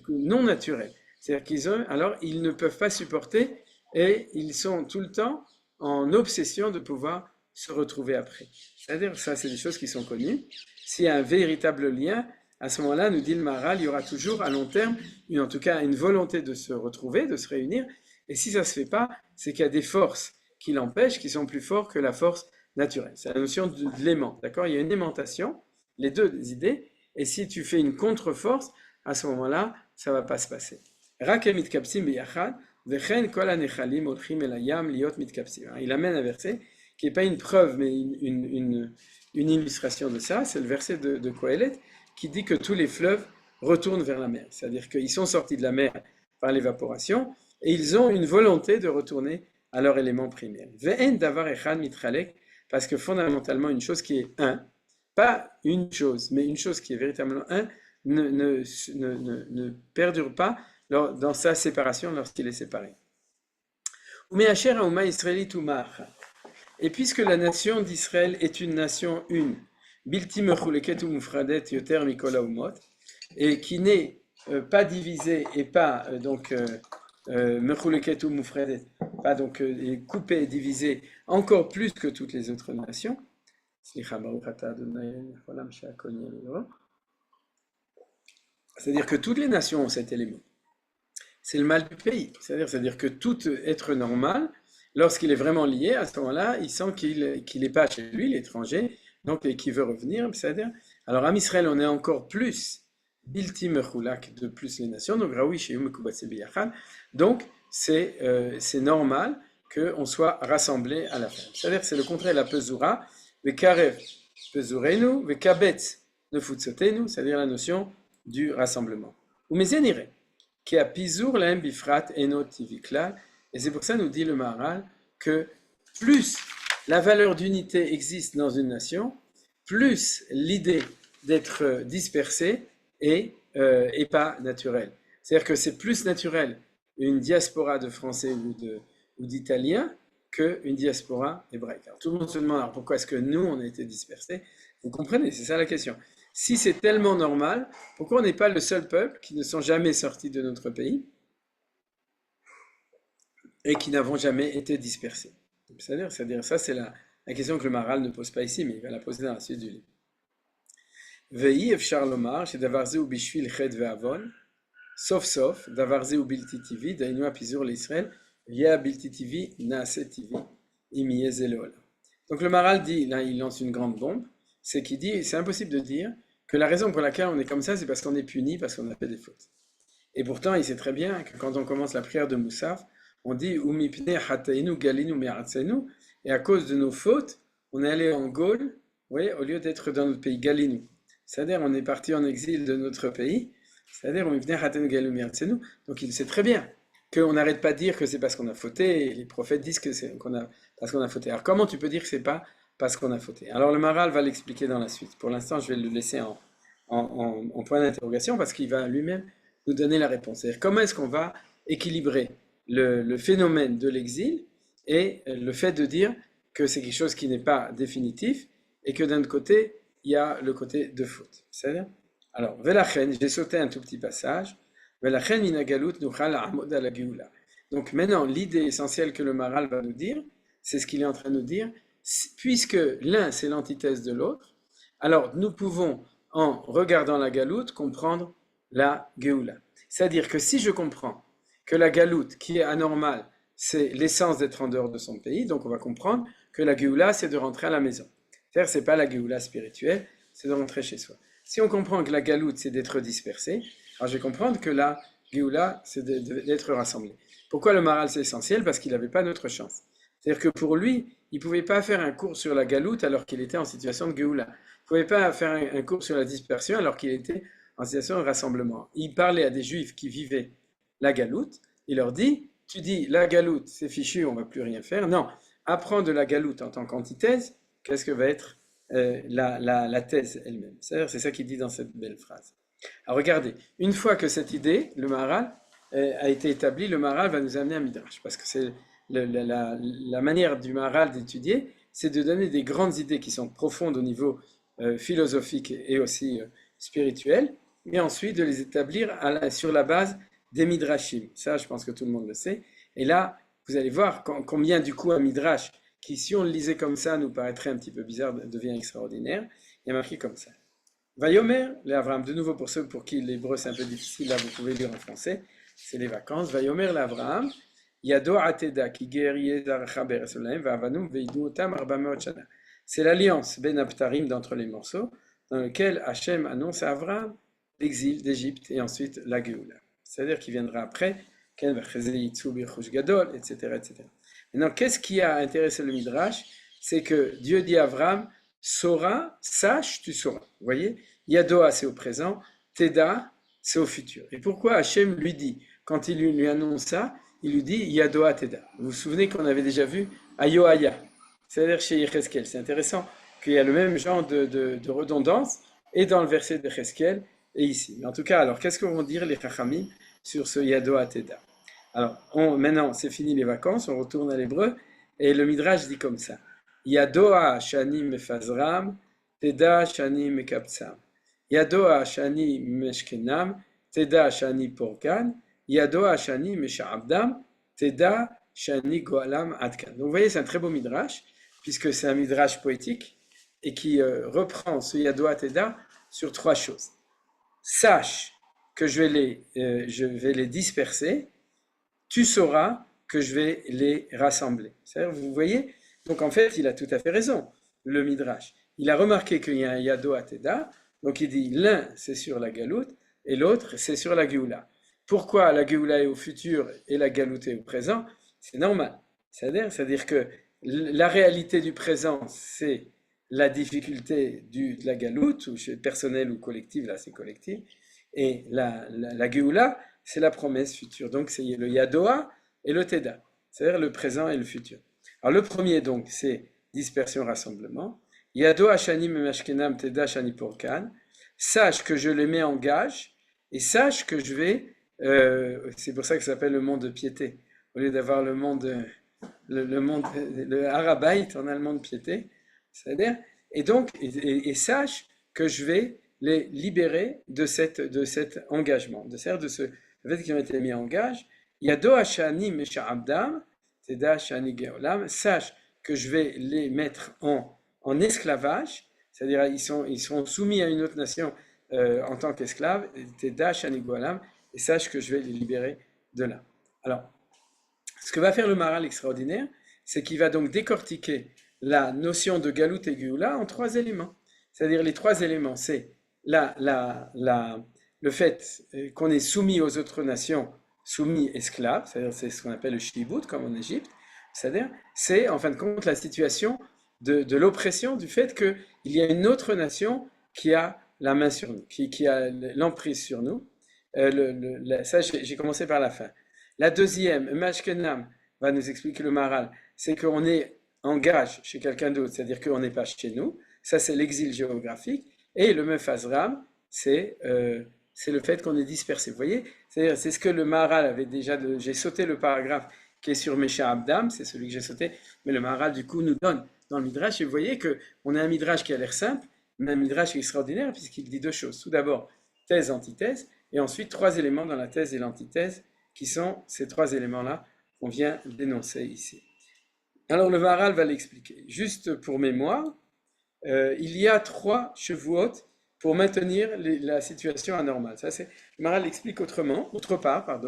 S2: non naturelle. C'est-à-dire alors ils ne peuvent pas supporter et ils sont tout le temps en obsession de pouvoir se retrouver après. C'est-à-dire, ça, c'est des choses qui sont connues. S'il y a un véritable lien, à ce moment-là, nous dit le Maharal, il y aura toujours à long terme, en tout cas, une volonté de se retrouver, de se réunir. Et si ça ne se fait pas, c'est qu'il y a des forces qui l'empêchent, qui sont plus fortes que la force naturelle. C'est la notion de l'aimant, d'accord? Il y a une aimantation, les deux idées, et si tu fais une contre-force, à ce moment-là, ça ne va pas se passer. Il amène un verset qui n'est pas une preuve, mais une illustration de ça. C'est le verset de Kohelet qui dit que tous les fleuves retournent vers la mer. C'est-à-dire qu'ils sont sortis de la mer par l'évaporation et ils ont une volonté de retourner à leur élément primaire. Parce que fondamentalement, une chose qui est un, pas une chose, mais une chose qui est véritablement un, ne perdure pas dans sa séparation lorsqu'il est séparé. Et puisque la nation d'Israël est une nation une, et qui n'est pas divisée et pas pas donc coupée et divisée encore plus que toutes les autres nations. C'est-à-dire que toutes les nations ont cet élément. C'est le mal du pays. C'est-à-dire que tout être normal, lorsqu'il est vraiment lié, à ce moment-là, il sent qu'il n'est pas chez lui, l'étranger, donc qu'il veut revenir. C'est-à-dire, alors, à Israël, on est encore plus bilti mechulak, de plus les nations. Donc, raoui sheyum mekubatse biyachad. Donc, c'est normal qu'on soit rassemblés à la fin. C'est-à-dire, c'est le contraire de la pesura, vekarev pesurenu, vekabetz nefutzotenu, c'est-à-dire la notion du rassemblement. Ou mezenire. Et c'est pour ça, nous dit le Maharal, que plus la valeur d'unité existe dans une nation, plus l'idée d'être dispersé est pas naturelle. C'est-à-dire que c'est plus naturel une diaspora de Français ou d'Italiens qu'une diaspora hébraïque. Alors, tout le monde se demande alors, pourquoi est-ce que nous, on a été dispersés. Vous comprenez, c'est ça la question. Si c'est tellement normal, pourquoi on n'est pas le seul peuple qui ne sont jamais sortis de notre pays et qui n'avons jamais été dispersés? C'est-à-dire ça, c'est la question que le Maharal ne pose pas ici, mais il va la poser dans la suite du livre. Ve'i efshar lomar, chez davarze ou bishvil ched ve'avon, sauf, davarze ou bilti tivi, dainu apizur l'Israël, via bilti tivi, naase tivi, imiyez elola. Donc le Maharal dit, là il lance une grande bombe, c'est qu'il dit, c'est impossible de dire que la raison pour laquelle on est comme ça, c'est parce qu'on est puni, parce qu'on a fait des fautes. Et pourtant, il sait très bien que quand on commence la prière de Moussaf, on dit Umipne hatainu galinu me'atzenu, et à cause de nos fautes, on est allé en Gaule, oui, au lieu d'être dans notre pays Galinu. C'est-à-dire, on est parti en exil de notre pays, c'est-à-dire Umipne hatainu galinu me'atzenu. Donc il sait très bien qu'on n'arrête pas de dire que c'est parce qu'on a fauté, et les prophètes disent que c'est parce qu'on a fauté. Alors comment tu peux dire que c'est pas parce qu'on a fauté? Alors le Maharal va l'expliquer dans la suite. Pour l'instant, je vais le laisser en point d'interrogation parce qu'il va lui-même nous donner la réponse. C'est-à-dire comment est-ce qu'on va équilibrer le phénomène de l'exil et le fait de dire que c'est quelque chose qui n'est pas définitif et que d'un autre côté, il y a le côté de faute. C'est-à-dire, alors, Velachen, j'ai sauté un tout petit passage. Velachen minagalut nuchal amod ala geula. Donc maintenant, l'idée essentielle que le Maharal va nous dire, c'est ce qu'il est en train de nous dire. Puisque l'un c'est l'antithèse de l'autre, alors nous pouvons, en regardant la galoute, comprendre la Géoula. C'est-à-dire que si je comprends que la galoute, qui est anormale, c'est l'essence d'être en dehors de son pays, donc on va comprendre que la Géoula, c'est de rentrer à la maison. C'est-à-dire, c'est pas la Géoula spirituelle, c'est de rentrer chez soi. Si on comprend que la galoute, c'est d'être dispersé, alors je vais comprendre que la Géoula, c'est d'être rassemblé. Pourquoi le Maharal, c'est essentiel? Parce qu'il n'avait pas d'autre chance. C'est-à-dire que pour lui, il ne pouvait pas faire un cours sur la galoute alors qu'il était en situation de Géoula. Il ne pouvait pas faire un cours sur la dispersion alors qu'il était en situation de rassemblement. Il parlait à des juifs qui vivaient la galoute, il leur dit, tu dis la galoute, c'est fichu, on ne va plus rien faire. Non, apprends de la galoute en tant qu'antithèse, qu'est-ce que va être la thèse elle-même. C'est ça qu'il dit dans cette belle phrase. Alors regardez, une fois que cette idée, le Maharal, a été établie, le Maharal va nous amener un Midrash, parce que c'est la manière du Maharal d'étudier, c'est de donner des grandes idées qui sont profondes au niveau philosophique et aussi spirituel, et ensuite de les établir sur la base des Midrashim. Ça, je pense que tout le monde le sait. Et là, vous allez voir combien du coup un Midrash, qui si on le lisait comme ça, nous paraîtrait un petit peu bizarre, devient extraordinaire. Il y a marqué comme ça. Vayomer, les Avram, de nouveau pour ceux pour qui l'hébreu c'est un peu difficile, là vous pouvez lire en français, c'est les vacances. Vayomer l'Avram, Yado Ateda, qui guerrier d'Archaber Solaim, Vavanum, Veidu Otam, Arbameot Shana. C'est l'alliance Ben Aptarim d'entre les morceaux, dans lequel Hachem annonce à Avram l'exil d'Égypte et ensuite la Géoula. C'est-à-dire qu'il viendra après, Ken Vacheze Yitzu Birchush Gadol, etc., etc. Maintenant, qu'est-ce qui a intéressé le Midrash? C'est que Dieu dit à Avram, Sora, sache, tu sauras. Vous voyez, Yadoa, c'est au présent, Teda, c'est au futur. Et pourquoi Hachem lui dit, quand il lui annonce ça, il lui dit Yadoa Teda. Vous vous souvenez qu'on avait déjà vu Ayoaya, c'est-à-dire chez Yecheskel. C'est intéressant qu'il y a le même genre de redondance, et dans le verset de Yecheskel, et ici. Mais en tout cas, alors, qu'est-ce que vont dire les Chachamim sur ce Yadoa Teda? Alors, maintenant, c'est fini les vacances, on retourne à l'hébreu, et le Midrash dit comme ça. Yadoa shani mefazram, teda shani mekaptsam. Yadoa shani meshkenam, teda shani porkan. Yadoa shani mesha'abdam, teda shani goalam adkan. Donc vous voyez, c'est un très beau Midrash, puisque c'est un Midrash poétique, et qui reprend ce Yadoa teda sur trois choses. Sache que je vais les disperser, tu sauras que je vais les rassembler. C'est-à-dire, vous voyez, donc en fait, il a tout à fait raison, le Midrash. Il a remarqué qu'il y a un Yado Ateda, donc il dit l'un c'est sur la galoute et l'autre c'est sur la Géoula. Pourquoi la Géoula est au futur et la galoute est au présent? C'est normal. C'est-à-dire que la réalité du présent, c'est la difficulté de la galoute, ou personnelle ou collective, là c'est collectif, et la Géoula, c'est la promesse future. Donc c'est le Yadoa et le Teda, c'est-à-dire le présent et le futur. Alors le premier donc c'est dispersion rassemblement. Yadoa shani memashkenam Teda shani porkan. Sache que je les mets en gage et sache que je vais. C'est pour ça que ça s'appelle le monde de piété. Au lieu d'avoir le monde, le Harabait, on a le monde de piété. C'est-à-dire et donc et sache que je vais les libérer de cet engagement, de ce fait qu'ils ont été mis en gage. Yado shani mesha'abdam, teda shani geolam. Sache que je vais les mettre en esclavage, c'est-à-dire ils seront soumis à une autre nation en tant qu'esclaves, teda shani geolam, et sache que je vais les libérer de là. Alors, ce que va faire le Maharal extraordinaire, c'est qu'il va donc décortiquer la notion de galout et geoula en trois éléments. C'est-à-dire les trois éléments, c'est le fait qu'on est soumis aux autres nations, soumis esclaves, c'est-à-dire c'est ce qu'on appelle le shibut, comme en Égypte, c'est-à-dire c'est en fin de compte la situation de l'oppression, du fait qu'il y a une autre nation qui a la main sur nous, qui a l'emprise sur nous. Ça, j'ai commencé par la fin. La deuxième, Mashkenam va nous expliquer le Maharal, c'est qu'on est en gage chez quelqu'un d'autre, c'est-à-dire qu'on n'est pas chez nous. Ça, c'est l'exil géographique. Et le Mephazram, c'est le fait qu'on est dispersé. Vous voyez, c'est ce que le Maharal avait déjà. J'ai sauté le paragraphe qui est sur Mesha Abdam, c'est celui que j'ai sauté, mais le Maharal, du coup, nous donne dans le Midrash. Et vous voyez qu'on a un Midrash qui a l'air simple, mais un Midrash extraordinaire, puisqu'il dit deux choses. Tout d'abord, thèse, antithèse, et ensuite trois éléments dans la thèse et l'antithèse, qui sont ces trois éléments-là qu'on vient d'énoncer ici. Alors le Maharal va l'expliquer. Juste pour mémoire, il y a trois Shavuot pour maintenir la situation anormale. Le Maharal l'explique autre part,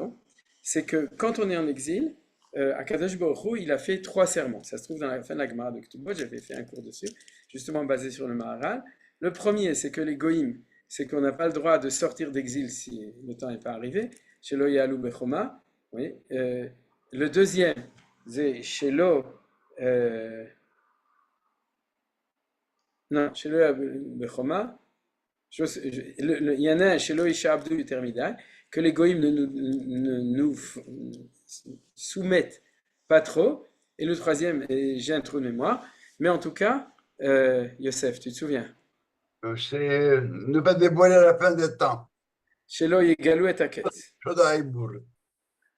S2: c'est que quand on est en exil, Akadosh Baruch Hu, il a fait trois serments. Ça se trouve dans la fin de la Gemara de Ketubot, j'avais fait un cours dessus. justement basés sur le Maharal. Le premier, c'est que les goïms, c'est qu'on n'a pas le droit de sortir d'exil si le temps n'est pas arrivé. Chez Lo Yalou Bechoma. Oui. Le deuxième, c'est chez Lo. Non, chez Lo Yalou Bechoma. Il y en a un chez Lo Isha Abdou Utermidai, que les goïms ne nous soumettent pas trop. Et le troisième, j'ai un trou de mémoire, mais en tout cas, Yosef, tu te souviens?
S3: C'est ne pas dévoiler la fin des temps.
S2: Chez Lo Yegalou et Taketz.
S3: Shodaïboul.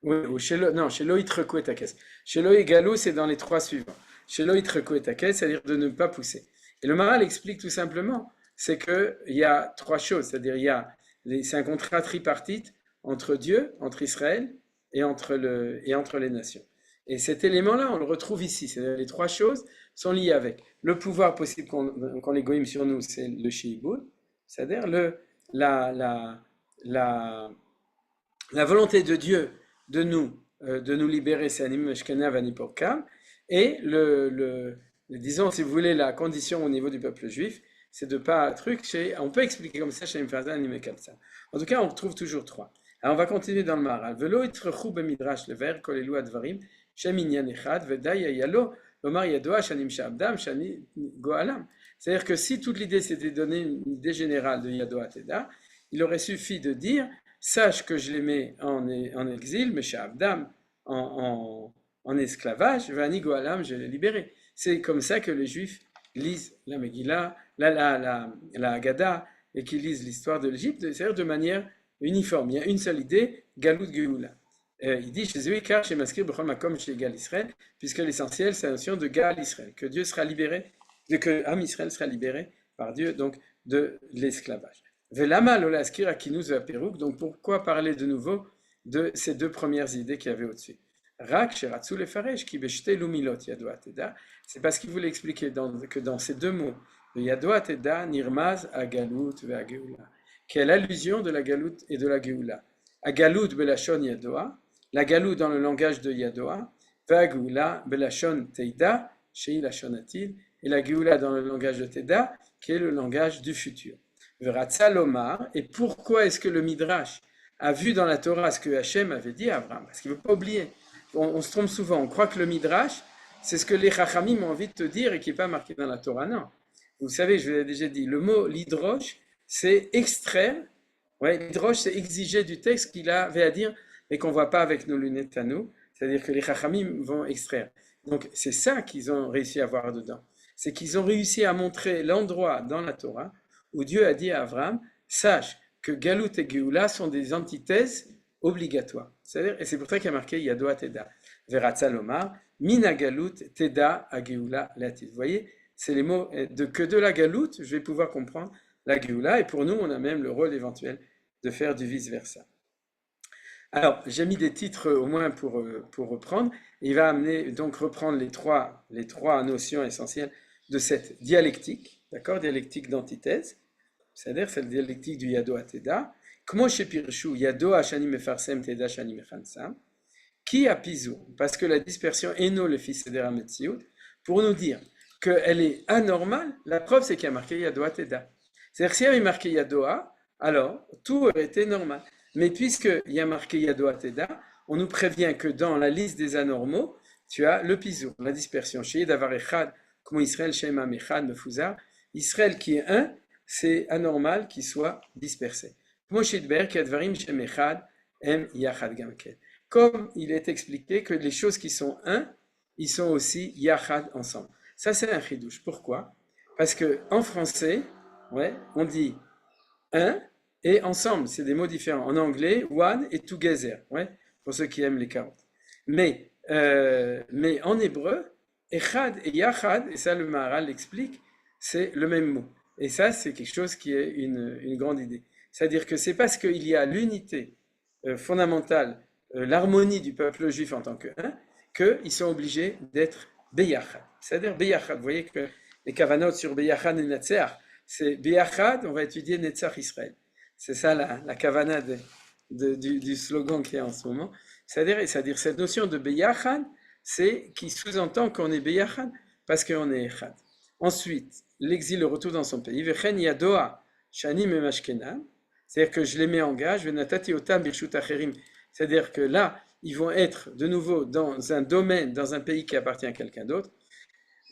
S2: Oui, ou chez Lo, non, chez Lo Yitreku et Taketz. Chez Lo Yegalou, c'est dans les trois suivants. Chez Lo Yitreku et Taketz, c'est-à-dire de ne pas pousser. Et le Maharal explique tout simplement, c'est qu'il y a trois choses, c'est-à-dire c'est un contrat tripartite entre Dieu, entre Israël et entre les nations. Et cet élément-là, on le retrouve ici. C'est-à-dire les trois choses sont liées avec le pouvoir possible qu'on les goïme sur nous, c'est le shi'ibud, c'est-à-dire la volonté de Dieu de nous libérer, c'est anim meshkenav anipokam, et disons, si vous voulez, la condition au niveau du peuple juif, c'est de pas on peut expliquer comme ça chez Mfazan animé comme ça. En tout cas, on retrouve toujours trois. Alors, on va continuer dans le Maharal. Velo itrechu bemidrash lever kolelu advarim shem inyan echad vedaya yalo lomar yadoa shanim shabdam shani goalam. C'est-à-dire que si toute l'idée c'était de donner une idée générale de Yadoa Teda, il aurait suffi de dire sache que je les mets en exil, mais Shabdam en esclavage, Vani Goalam, je les libérer. C'est comme ça que les Juifs lisent la Megillah, la Haggadah, et qu'ils lisent l'histoire de l'Égypte, c'est-à-dire de manière uniforme. Il y a une seule idée, Galout Geoula. Il dit chez Zuikar, chez Maskir, Bechol Makom, chez Gal Israël, puisque l'essentiel, c'est la notion de Gal Israël, que Dieu sera libéré, que Am Israël sera libéré par Dieu, donc de l'esclavage. Velama Lolaskir Akinus Vaperouk, donc pourquoi parler de nouveau de ces deux premières idées qu'il y avait au-dessus? Rak Sheratsu Lefaresh, qui beshte lumilot Yadoa Teda, c'est parce qu'il voulait expliquer que dans ces deux mots, le Yadoa Teda, Nirmaz, Agalut, Ve'ageula, quelle allusion de la Galout et de la Geoula. Agalut Belashon Yadoa, la Galout dans le langage de Yadoa, Ve'ageula Belashon Teida, Shei Lashon Atil, et la Geoula dans le langage de Teda, qui est le langage du futur. Lomar, et pourquoi est-ce que le Midrash a vu dans la Torah ce que Hachem avait dit à Abraham? Parce qu'il ne veut pas oublier. On se trompe souvent, on croit que le Midrash, c'est ce que les Chachamim ont envie de te dire et qui n'est pas marqué dans la Torah. Non. Vous savez, je vous l'ai déjà dit, le mot l'hydroche, c'est extraire. Ouais, l'hydroche, c'est exiger du texte qu'il avait à dire, mais qu'on ne voit pas avec nos lunettes à nous. C'est-à-dire que les Chachamim vont extraire. Donc, c'est ça qu'ils ont réussi à voir dedans. C'est qu'ils ont réussi à montrer l'endroit dans la Torah où Dieu a dit à Abraham, sache que Galout et Géoula sont des antithèses obligatoires. C'est-à-dire, et c'est pour ça qu'il y a marqué Yadoa Teda. Veratza Lomar, Mina Galout Teda a Géoula Latit. Vous voyez, c'est les mots que de la Galout, je vais pouvoir comprendre la Géoula, et pour nous, on a même le rôle éventuel de faire du vice-versa. Alors, j'ai mis des titres au moins pour reprendre. Il va donc reprendre les trois notions essentielles de cette dialectique, d'accord, dialectique d'antithèse. C'est-à-dire, c'est la dialectique du Yadoa Teda. Kmo shepirshu Yadoa shani mefarsem Teda shani mechansam. Qui a pisou? Parce que la dispersion eno le fils de Rametziut, pour nous dire qu'elle est anormale, la preuve c'est qu'il y a marqué Yadoa Teda. C'est-à-dire, s'il y avait marqué Yadoa, alors tout aurait été normal. Mais puisqu'il y a marqué Yadoa Teda, on nous prévient que dans la liste des anormaux, tu as le pisou, la dispersion. Chez Davar Echad, comme Israël Shema Mechad Mefuzar, Israël qui est un, c'est anormal qu'il soit dispersé. Comme il est expliqué que les choses qui sont un, ils sont aussi yachad ensemble. Ça c'est un chidouche. Pourquoi? Parce que en français, on dit un et ensemble, c'est des mots différents. En anglais, one et together, pour ceux qui aiment les carottes. Mais en hébreu, echad et yachad, et ça le Maharal l'explique, c'est le même mot. Et ça, c'est quelque chose qui est une grande idée. C'est-à-dire que c'est parce qu'il y a l'unité fondamentale, l'harmonie du peuple juif en tant qu'un, qu'ils sont obligés d'être beyachad. C'est-à-dire beyachad. Vous voyez que les kavanot sur beyachad et netzach, c'est beyachad, on va étudier netzach Israël. C'est ça la kavana du slogan qui est en ce moment. C'est-à-dire cette notion de beyachad, c'est qui sous-entend qu'on est beyachad parce qu'on est echad. Ensuite, l'exil, le retour dans son pays. Vechen yadoa shani memashkenam, c'est-à-dire que je les mets en gage. Venatati otam birshut acherim, c'est-à-dire que là, ils vont être de nouveau dans un domaine, dans un pays qui appartient à quelqu'un d'autre.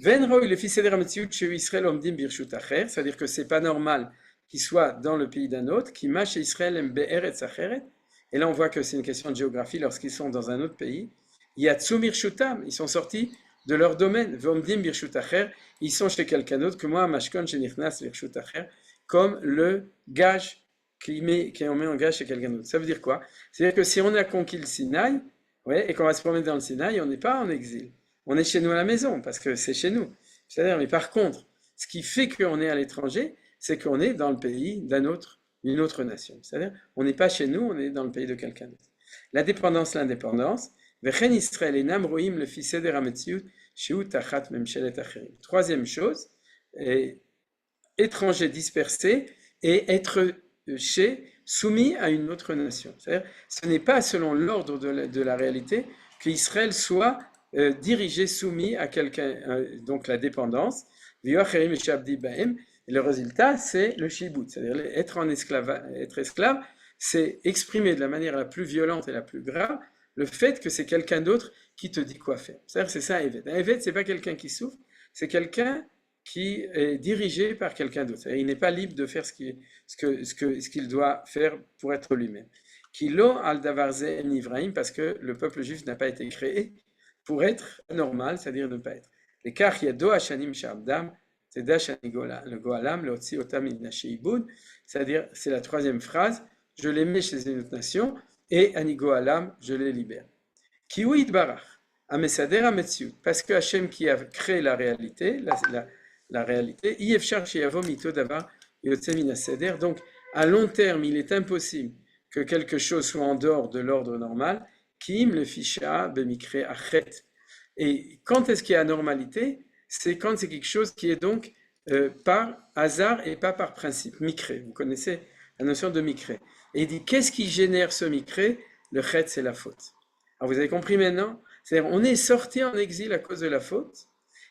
S2: Venroy le fils seder hametziut chez Israël omdim birshut acher, c'est-à-dire que c'est pas normal qu'ils soient dans le pays d'un autre. Qui mâche Israël em be'eretz acheret. Et là, on voit que c'est une question de géographie lorsqu'ils sont dans un autre pays. Yatsu birshutam, ils sont sortis de leur domaine. Vomdim birshut acher, ils sont chez quelqu'un d'autre que moi, mashkon shenichnas birshut acher, comme le gage qu'on met en gage chez quelqu'un d'autre. Ça veut dire quoi? C'est-à-dire que si on a conquis le Sinaï, ouais, et qu'on va se promener dans le Sinaï, on n'est pas en exil. On est chez nous à la maison, parce que c'est chez nous. C'est-à-dire, mais par contre, ce qui fait qu'on est à l'étranger, c'est qu'on est dans le pays d'une autre nation. C'est-à-dire, on n'est pas chez nous, on est dans le pays de quelqu'un d'autre. La dépendance, l'indépendance. Vechen Israël et Nam Roim le fils seder hametziut shehu tachat memshelet acherim. Troisième chose, étrangers dispersés et être soumis à une autre nation. C'est-à-dire, ce n'est pas selon l'ordre de la réalité qu'Israël soit dirigé, soumis à quelqu'un, donc la dépendance. Et le résultat, c'est le shibut, c'est-à-dire être esclave, c'est exprimer de la manière la plus violente et la plus grave le fait que c'est quelqu'un d'autre qui te dit quoi faire. C'est-à-dire, c'est ça un évêque. Un évêque, c'est pas quelqu'un qui souffre, c'est quelqu'un qui est dirigé par quelqu'un d'autre. Il n'est pas libre de faire ce qu'il doit faire pour être lui-même. Kilo al davarze en Ivraim, parce que le peuple juif n'a pas été créé pour être normal, c'est-à-dire ne pas être. Les kach yado hashanim shabdam, c'est-à-dire c'est la troisième phrase, je les mets chez une autre nation, et anigoalam, je les libère. Kiwi barach, amesader ametziut, parce que Hachem qui a créé la réalité, la réalité, yefshar sheyavo mito davar yotze min haseder, donc à long terme, il est impossible que quelque chose soit en dehors de l'ordre normal, kim le fisha bemikre achet. Et quand est-ce qu'il y a anormalité? C'est quand c'est quelque chose qui est donc par hasard et pas par principe. Mikré, vous connaissez la notion de mikré. Et il dit, qu'est-ce qui génère ce mikré? Le chet, c'est la faute. Alors vous avez compris maintenant? C'est-à-dire, on est sorti en exil à cause de la faute,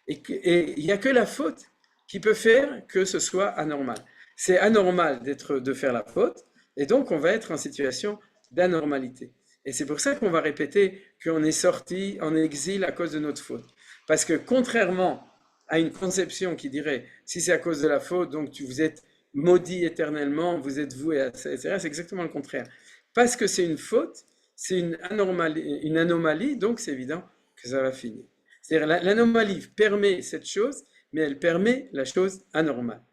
S2: et il n'y a que la faute qui peut faire que ce soit anormal. C'est anormal de faire la faute, et donc on va être en situation d'anormalité. Et c'est pour ça qu'on va répéter qu'on est sorti en exil à cause de notre faute. Parce que contrairement à une conception qui dirait, si c'est à cause de la faute, donc vous êtes maudit éternellement, vous êtes voué à ça, etc., c'est exactement le contraire. Parce que c'est une faute, c'est une anomalie, donc c'est évident que ça va finir. C'est-à-dire l'anomalie permet cette chose, mais elle permet la chose anormale.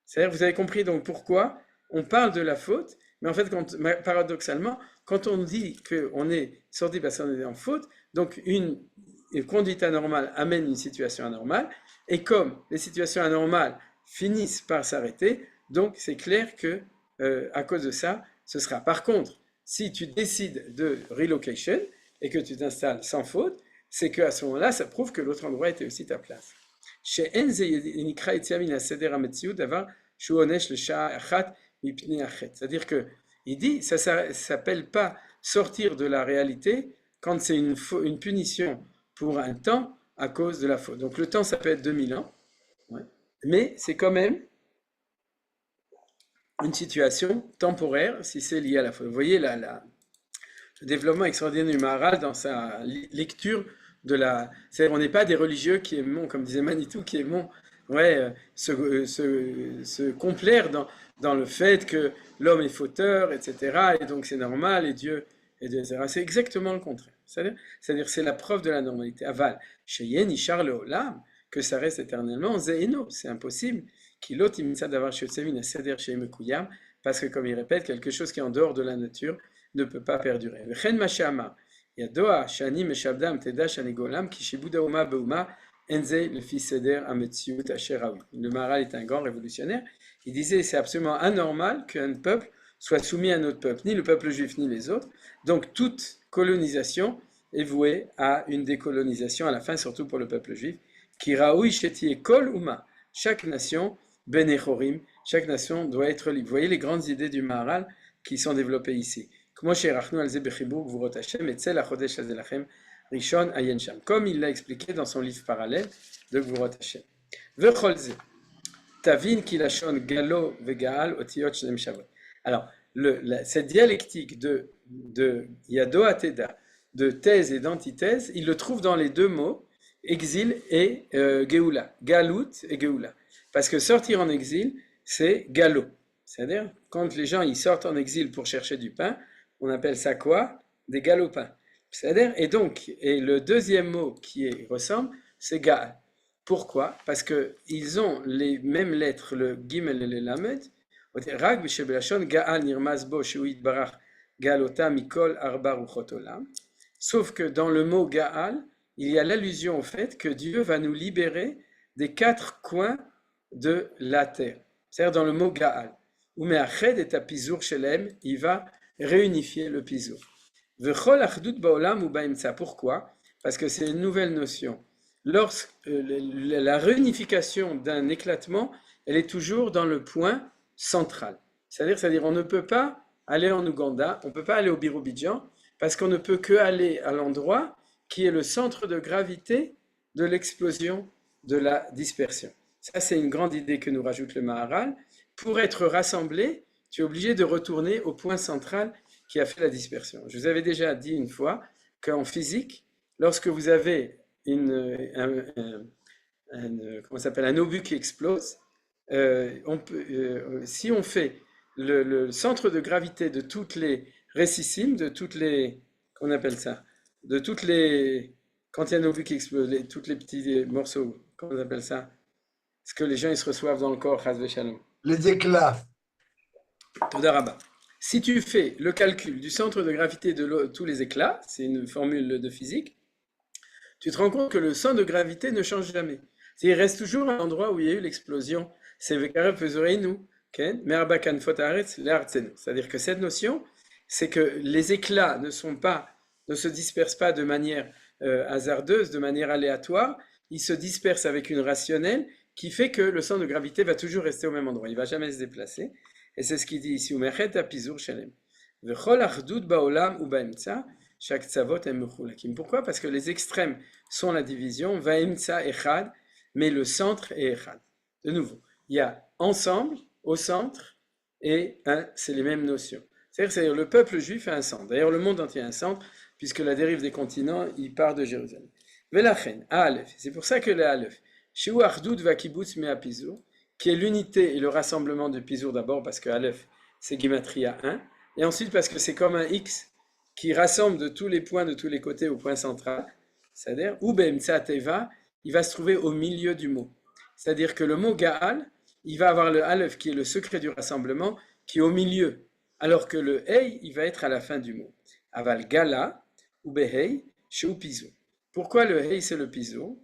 S2: C'est-à-dire, vous avez compris donc pourquoi on parle de la faute, mais en fait, paradoxalement, quand on dit qu'on est sorti parce qu'on est en faute, donc une conduite anormale amène une situation anormale, et comme les situations anormales finissent par s'arrêter, donc c'est clair que à cause de ça, ce sera. Par contre, si tu décides de relocation et que tu t'installes sans faute, c'est qu'à ce moment-là, ça prouve que l'autre endroit était aussi ta place. C'est-à-dire que il dit, ça ne s'appelle pas sortir de la réalité quand c'est une punition pour un temps à cause de la faute. Donc le temps, ça peut être 2000 ans, ouais, mais c'est quand même une situation temporaire si c'est lié à la faute. Vous voyez le développement extraordinaire du Maharal dans sa lecture de la... C'est-à-dire, on n'est pas des religieux qui aimons, comme disait Manitou, qui aimons se complaire dans le fait que l'homme est fauteur, etc. Et donc c'est normal, et Dieu, etc. C'est exactement le contraire. C'est-à-dire, c'est la preuve de la normalité. Aval, Sheyen Ishar le Olam, que ça reste éternellement, Zeeno, c'est impossible. Kilot imisa d'avoir Shotsemin Seder Sheimekuyam, parce que, comme il répète, quelque chose qui est en dehors de la nature ne peut pas perdurer. Vechen Mashama, Yadoa, Shani Meshabdam, Teda Shani Golam, Kishibuda Uma Beuma, Enze, le fils Seder Ametziut Asheraoui. Le Maharal est un grand révolutionnaire. Il disait c'est absolument anormal qu'un peuple soit soumis à un autre peuple, ni le peuple juif ni les autres. Donc toute colonisation est vouée à une décolonisation à la fin, surtout pour le peuple juif. Qui raoui sheti kol uma. Chaque nation, benechorim, chaque nation doit être libre. Vous voyez les grandes idées du Maharal qui sont développées ici. Comme il l'a expliqué dans son livre parallèle de Gvurot Hashem. Tavin kilashon galo vegaal otiyot shlem shavot. Alors, cette dialectique de yado ateda, de thèse et d'antithèse, il le trouve dans les deux mots, exil et geoula, galout et geoula. Parce que sortir en exil, c'est galo. C'est-à-dire, quand les gens ils sortent en exil pour chercher du pain, on appelle ça quoi? Des galopins. C'est-à-dire, et le deuxième mot qui ressemble, c'est gaal. Pourquoi? Parce qu'ils ont les mêmes lettres, le gimel et le lamed. Rag b'shebelashon gaal nirmaz bo shuit barach galota mikol arba ruchot olam. Sauf que dans le mot gaal, il y a l'allusion au fait que Dieu va nous libérer des quatre coins de la terre. C'est-à-dire dans le mot gaal. Umeached et apizur shelem, il va réunifier le pizur. V'chol achdut ba'olam ou ba'imtsa. Pourquoi? Parce que c'est une nouvelle notion. Lorsque la réunification d'un éclatement, elle est toujours dans le point central. C'est-à-dire on ne peut pas aller en Ouganda, on ne peut pas aller au Birobidjan, parce qu'on ne peut que aller à l'endroit qui est le centre de gravité de l'explosion de la dispersion. Ça, c'est une grande idée que nous rajoute le Maharal. Pour être rassemblé, tu es obligé de retourner au point central qui a fait la dispersion. Je vous avais déjà dit une fois qu'en physique, lorsque vous avez un obus qui explose, si on fait le centre de gravité de toutes les récissimes, de toutes les, qu'on appelle ça, de toutes les, quand il y a un obus qui explose, tous les petits morceaux, comment on appelle ça, ce que les gens ils se reçoivent dans le corps, chas v'shalom.
S3: Les éclats.
S2: Toda Rabba. Si tu fais le calcul du centre de gravité de tous les éclats, c'est une formule de physique, tu te rends compte que le centre de gravité ne change jamais. Il reste toujours à l'endroit où il y a eu l'explosion. C'est-à-dire que cette notion, c'est que les éclats ne se dispersent pas de manière hasardeuse, de manière aléatoire, ils se dispersent avec une rationnelle qui fait que le centre de gravité va toujours rester au même endroit, il ne va jamais se déplacer. Et c'est ce qu'il dit ici, pourquoi? Parce que les extrêmes sont la division, mais le centre est echad. De nouveau, il y a ensemble, au centre, et c'est les mêmes notions. C'est-à-dire le peuple juif a un centre. D'ailleurs, le monde entier a un centre, puisque la dérive des continents, il part de Jérusalem. C'est pour ça que le Aleph, qui est l'unité et le rassemblement de Pizur d'abord, parce que Aleph, c'est Gematria 1, et ensuite parce que c'est comme un X qui rassemble de tous les points, de tous les côtés au point central, c'est-à-dire, ou Be'emtsa Teva, il va se trouver au milieu du mot. C'est-à-dire que le mot Gaal, il va avoir le Aleph qui est le secret du rassemblement, qui est au milieu, alors que le Hey, il va être à la fin du mot. Aval Gala, ou Behei, Sheu Pizur. Pourquoi le Hey, c'est le Pizur?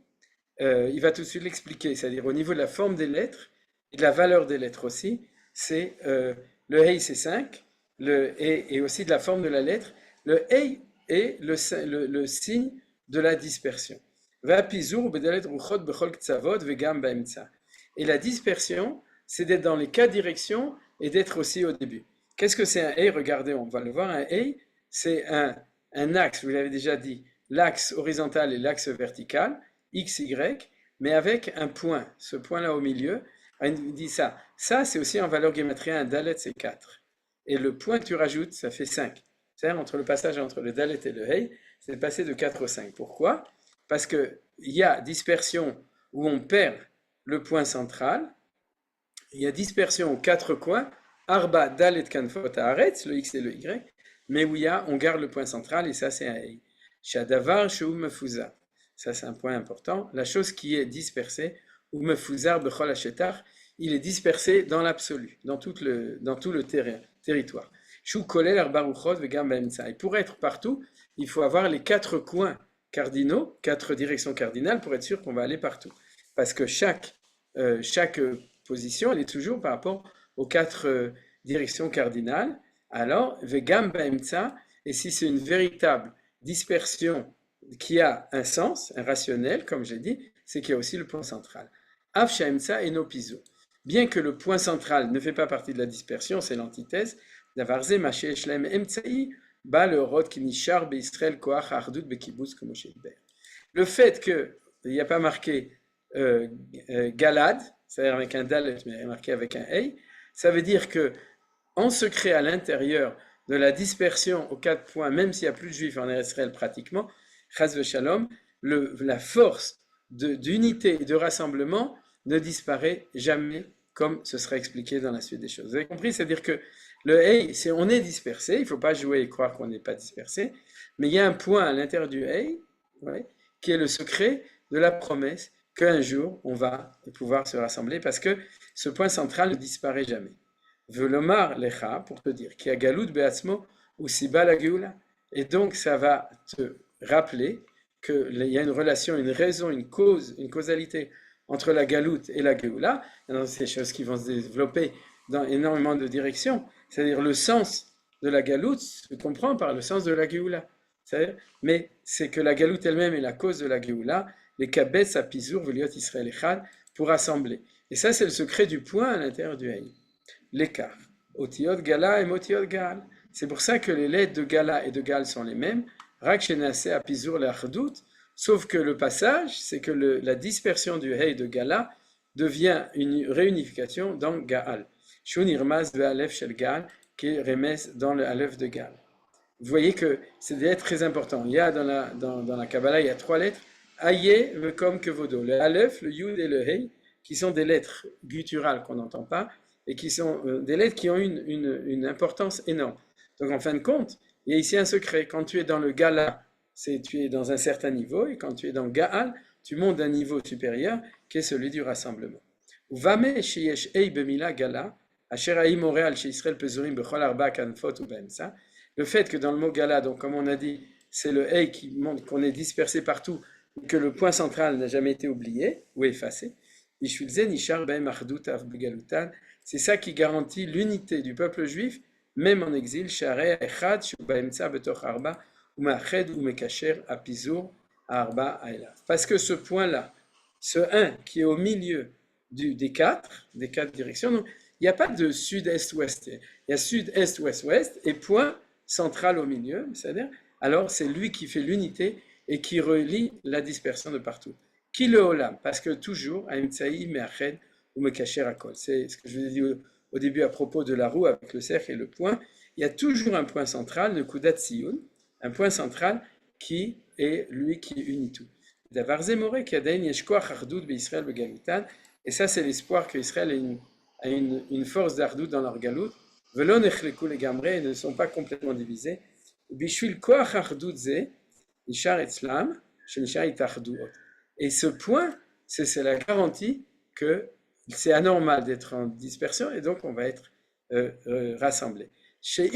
S2: Il va tout de suite l'expliquer, c'est-à-dire au niveau de la forme des lettres, et de la valeur des lettres aussi, c'est le Hey c'est 5, le E et aussi de la forme de la lettre, le Hey est le signe de la dispersion. Et la dispersion, c'est d'être dans les quatre directions et d'être aussi au début. Qu'est-ce que c'est un Hey? Regardez, on va le voir, un Hey, c'est un axe, vous l'avez déjà dit, l'axe horizontal et l'axe vertical, X, Y, mais avec un point, ce point-là au milieu. Il dit ça. Ça, c'est aussi en valeur gématria, un dalet, c'est 4. Et le point que tu rajoutes, ça fait 5. C'est-à-dire, entre le passage entre le dalet et le hey, c'est passé de 4 au 5. Pourquoi? Parce qu'il y a dispersion où on perd le point central, il y a dispersion aux 4 coins, arba, dalet, kanfot, haaretz, le X et le Y, mais où on garde le point central, et ça, c'est un hey. Shadavar, sheu mefuza. Ça, c'est un point important. La chose qui est dispersée, ou mefuzar bechol hashetar, il est dispersé dans l'absolu, dans tout le territoire. Shu kolel arba ruchot vegam ba'emtsa. Et pour être partout, il faut avoir les 4 coins cardinaux, 4 directions cardinales, pour être sûr qu'on va aller partout. Parce que chaque position, elle est toujours par rapport aux 4 directions cardinales. Alors, vegam ba'emtsa, et si c'est une véritable dispersion qui a un sens, un rationnel, comme j'ai dit, c'est qu'il y a aussi le point central. Av sha'emtsa eno pizo. Bien que le point central ne fait pas partie de la dispersion, c'est l'antithèse, davarze maché shlem emtsai, ba le rod ki nishar be'Israël koach ardut be'kibbutz comme chez Hébert. Le fait qu'il n'y a pas marqué Galad, c'est-à-dire avec un dalet, mais marqué avec un hey, ça veut dire que en secret à l'intérieur de la dispersion aux 4 points, même s'il n'y a plus de juifs en Israël pratiquement, chas v'shalom, la force d'unité et de rassemblement ne disparaît jamais comme ce sera expliqué dans la suite des choses. Vous avez compris? C'est-à-dire que le hey, on est dispersé, il ne faut pas jouer et croire qu'on n'est pas dispersé, mais il y a un point à l'intérieur du hey, ouais, qui est le secret de la promesse qu'un jour on va pouvoir se rassembler parce que ce point central ne disparaît jamais. Velomar lecha, pour te dire, qui a galout beatzmo ou siba la geoula. Et donc ça va te rappeler qu'il y a une relation, une raison, une cause, une causalité entre la galoute et la geoula. Dans ces choses qui vont se développer dans énormément de directions. C'est-à-dire le sens de la galoute se comprend par le sens de la geoula. Mais c'est que la galoute elle-même est la cause de la geoula. Les kabetz à pizour veliot Israël echad pour rassembler. Et ça c'est le secret du point à l'intérieur du haï. L'écart. Otiot Gala et Motiot Gal. C'est pour ça que les lettres de Gala et de Gal sont les mêmes. Rak Shenase à Pizour le Ardout. Sauf que le passage, c'est que la dispersion du Hey de Gala devient une réunification dans Gaal. Shun Irmaz ve Aleph Shel Gal, qui est Remes dans le Aleph de Gal. Vous voyez que c'est des lettres très importantes. Il y a dans la Kabbalah, il y a 3 lettres. Aye, comme que Vodo. Le Aleph, le Yud et le Hey, qui sont des lettres gutturales qu'on n'entend pas, et qui sont des lettres qui ont une importance énorme. Donc en fin de compte, il y a ici un secret. Quand tu es dans le Gala, tu es dans un certain niveau, et quand tu es dans Gaal, tu montes d'un niveau supérieur, qui est celui du rassemblement. Uvame sheyesh ei bemila Gala, asher ha'i moreal she Israël pezurim bechol arba kanfot ou be'emsa. Le fait que dans le mot Gala, donc comme on a dit, c'est le hey qui montre qu'on est dispersé partout, que le point central n'a jamais été oublié ou effacé. C'est ça qui garantit l'unité du peuple juif, même en exil. Parce que ce point-là, ce 1 qui est au milieu des quatre directions, donc, il n'y a pas de sud-est-ouest, il y a sud-est-ouest-ouest et point central au milieu, c'est-à-dire, alors c'est lui qui fait l'unité et qui relie la dispersion de partout. Qui le olam, parce que toujours, Aimtsaï, Meached ou Mekacher Akol. C'est ce que je vous ai dit au début à propos de la roue avec le cercle et le point. Il y a toujours un point central, le Kudat Sion, un point central qui est lui qui unit tout. Davar Zemore, qui a d'ailleurs Yeshkoach Ardout Israël Begalitan, et ça c'est l'espoir qu'Israël a une force d'Ardout dans leur galout. Velon Echleku les Gamré ne sont pas complètement divisés. Bishvil Koach Ardout Ze, Nishar Etzlam, Shenishar Itachduot. Et ce point, c'est la garantie que c'est anormal d'être en dispersion et donc on va être rassemblés. Si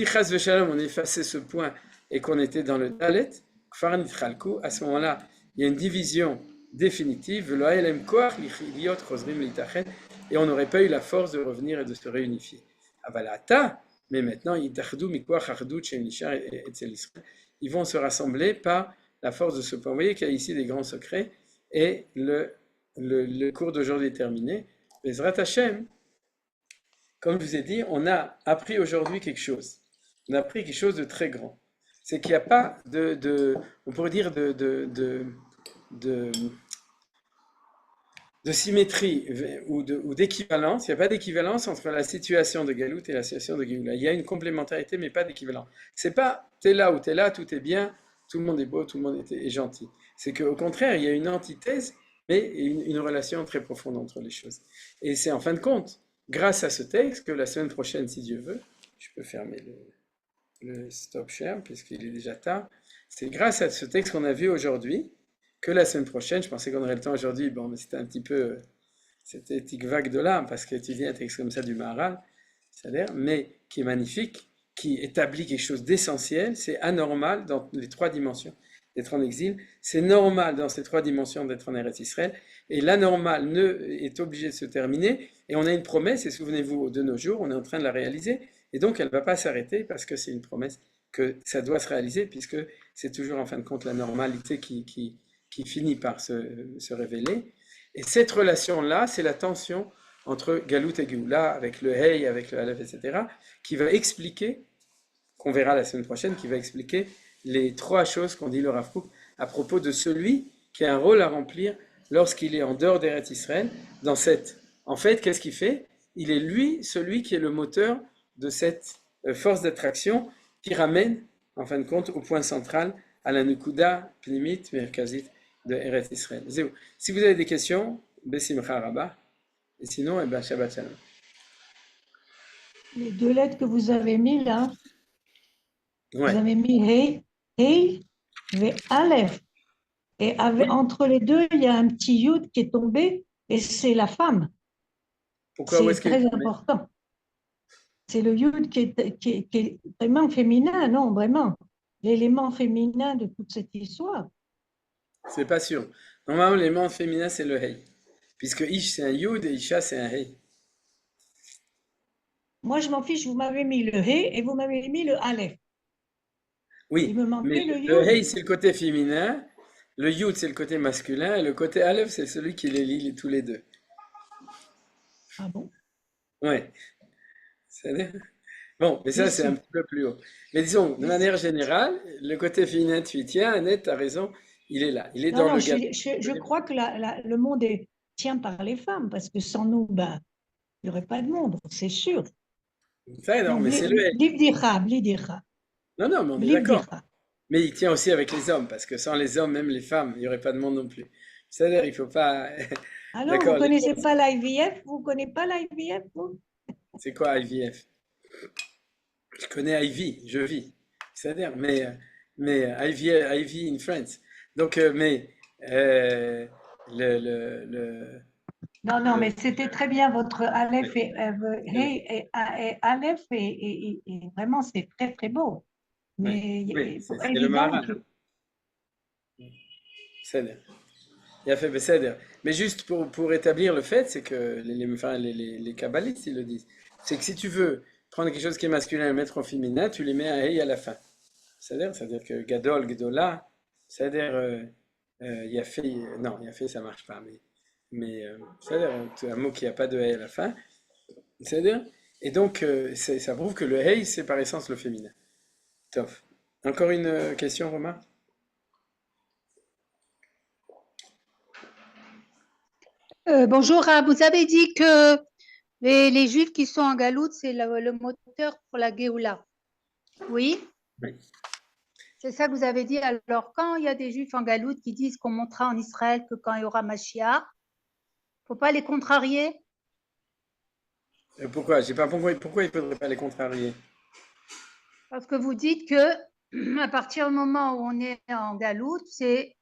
S2: chas v'shalom on effaçait ce point et qu'on était dans le dalet, à ce moment-là, il y a une division définitive, et on n'aurait pas eu la force de revenir et de se réunifier. Mais maintenant, ils vont se rassembler par la force de ce point. Vous voyez qu'il y a ici des grands secrets, et le cours d'aujourd'hui est terminé. Bezrat Hashem, comme je vous ai dit, on a appris aujourd'hui quelque chose. On a appris quelque chose de très grand. C'est qu'il n'y a pas on pourrait dire de symétrie ou d'équivalence. Il n'y a pas d'équivalence entre la situation de Galout et la situation de Géoula. Il y a une complémentarité, mais pas d'équivalence. C'est pas t'es là ou t'es là, tout est bien, tout le monde est beau, tout le monde est gentil. C'est qu'au contraire, il y a une antithèse, mais une relation très profonde entre les choses. Et c'est en fin de compte, grâce à ce texte, que la semaine prochaine, si Dieu veut, je peux fermer le stop share, puisqu'il est déjà tard, c'est grâce à ce texte qu'on a vu aujourd'hui, que la semaine prochaine, je pensais qu'on aurait le temps aujourd'hui, bon, mais c'était un petit peu, c'était tic-vague de l'âme, parce qu'étudier un texte comme ça du Maharal, c'est-à-dire, mais qui est magnifique, qui établit quelque chose d'essentiel, c'est anormal dans les 3 dimensions d'être en exil, c'est normal dans ces 3 dimensions d'être en Eretz Israël, et l'anormal est obligé de se terminer, et on a une promesse, et souvenez-vous, de nos jours, on est en train de la réaliser, et donc elle ne va pas s'arrêter, parce que c'est une promesse que ça doit se réaliser, puisque c'est toujours en fin de compte la normalité qui finit par se révéler. Et cette relation-là, c'est la tension entre Galout et Géoula, avec le Hey, avec le Aleph, etc., qui va expliquer, qu'on verra la semaine prochaine, qui va expliquer les 3 choses qu'ont dit le Rav Kook à propos de celui qui a un rôle à remplir lorsqu'il est en dehors d'Eretz Israël, dans cette. En fait, qu'est-ce qu'il fait? Il est lui, celui qui est le moteur de cette force d'attraction qui ramène, en fin de compte, au point central, à la Nukuda, Pnimit, Merkazit de Eretz Israël. Si vous avez des questions, Besimcha Rabba. Et sinon, eh ben, Shabbat Shalom.
S4: Les deux lettres que vous avez mis là, vous
S2: Ouais.
S4: avez mis Hey et Aleph. Et entre les deux, il y a un petit Yud qui est tombé et c'est la femme.
S2: Pourquoi? Où
S4: C'est
S2: est-ce qu'il est
S4: très
S2: tombé?
S4: important. C'est le Yud qui est vraiment féminin, non, vraiment. L'élément féminin de toute cette histoire.
S2: C'est pas sûr. Normalement, l'élément féminin, c'est le Hey. Puisque Ish, c'est un Yud et Isha, c'est un Hey.
S4: Moi, je m'en fiche, vous m'avez mis le He et vous m'avez mis le Aleph.
S2: Oui,
S4: Il me
S2: mais
S4: manquait le
S2: le
S4: Yud.
S2: Hey, c'est le côté féminin, le Yud, c'est le côté masculin, et le côté Aleph, c'est celui qui les lie tous les deux.
S4: Ah bon?
S2: Ouais. C'est-à-dire- Bon, mais ça, c'est un
S4: Merci.
S2: petit peu plus haut. Mais disons, de
S4: Merci.
S2: manière générale, le côté féminin, tu y tiens, Annette, tu as raison, il est là. Il est
S4: Non,
S2: dans
S4: non,
S2: le gars.
S4: je crois que le monde tient par les femmes, parce que sans nous, ben, il n'y aurait pas de monde, c'est sûr.
S2: Ça, non,
S4: Non,
S2: mais c'est le Hey.
S4: bli dira,
S2: Non, non, mais on est
S4: bli
S2: d'accord.
S4: dira.
S2: Mais il tient aussi avec les hommes, parce que sans les hommes, même les femmes, il n'y aurait pas de monde non plus. C'est-à-dire, il faut pas.
S4: Alors, vous ne
S2: D'accord,
S4: connaissez pas l'IVF? Vous ne connaissez pas l'IVF, vous?
S2: c'est quoi IVF? Je connais Ivy, je vis. C'est-à-dire, mais Ivy in France. Donc, le,
S4: Non, non,
S2: le-
S4: mais c'était très bien votre Aleph
S2: le-
S4: et Aleph et vraiment, c'est très, très beau.
S2: ouais,
S4: Mais
S2: oui,
S4: il faut
S2: c'est le
S4: évident
S2: Maharal.
S4: que...
S2: C'est-à-dire. Il a fait Besséder. Mais juste pour établir le fait, c'est que enfin, les kabbalistes, ils le disent. C'est que si tu veux prendre quelque chose qui est masculin et le mettre en féminin, tu les mets à Hey à la fin. C'est-à-dire que Gadol, Gdola, c'est-à-dire Yafé, non, Yafé ça marche pas, mais c'est-à-dire un mot qui n'a pas de Hey à la fin, c'est-à-dire, et donc ça prouve que le Hey c'est par essence le féminin. Tof. Encore une question, Romain?
S5: Bonjour, vous avez dit que les Juifs qui sont en galoute, c'est le moteur pour la Géoula. Oui,
S2: Oui.
S5: c'est ça que vous avez dit. Alors, quand il y a des Juifs en galoute qui disent qu'on montera en Israël que quand il y aura Mashiach, il ne faut pas les contrarier?
S2: Pourquoi? J'ai pas compris. Pourquoi il faudrait pas les contrarier?
S5: Parce que vous dites que à partir du moment où on est en galoute, c'est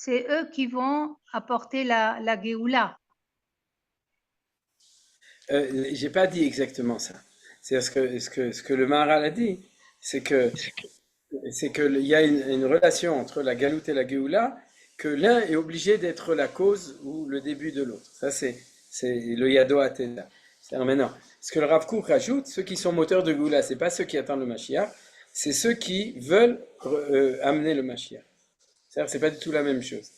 S5: eux qui vont apporter la Géoula.
S2: J'ai pas dit exactement ça. C'est ce que le Maharal a dit, c'est que il y a une relation entre la galoute et la Géoula, que l'un est obligé d'être la cause ou le début de l'autre. Ça, c'est le Yado Atena. C'est-à-dire maintenant, ce que le Rav Kook rajoute, ceux qui sont moteurs de Géoula, c'est pas ceux qui attendent le Mashiach, c'est ceux qui veulent amener le Mashiach. C'est-à-dire, c'est pas du tout la même chose.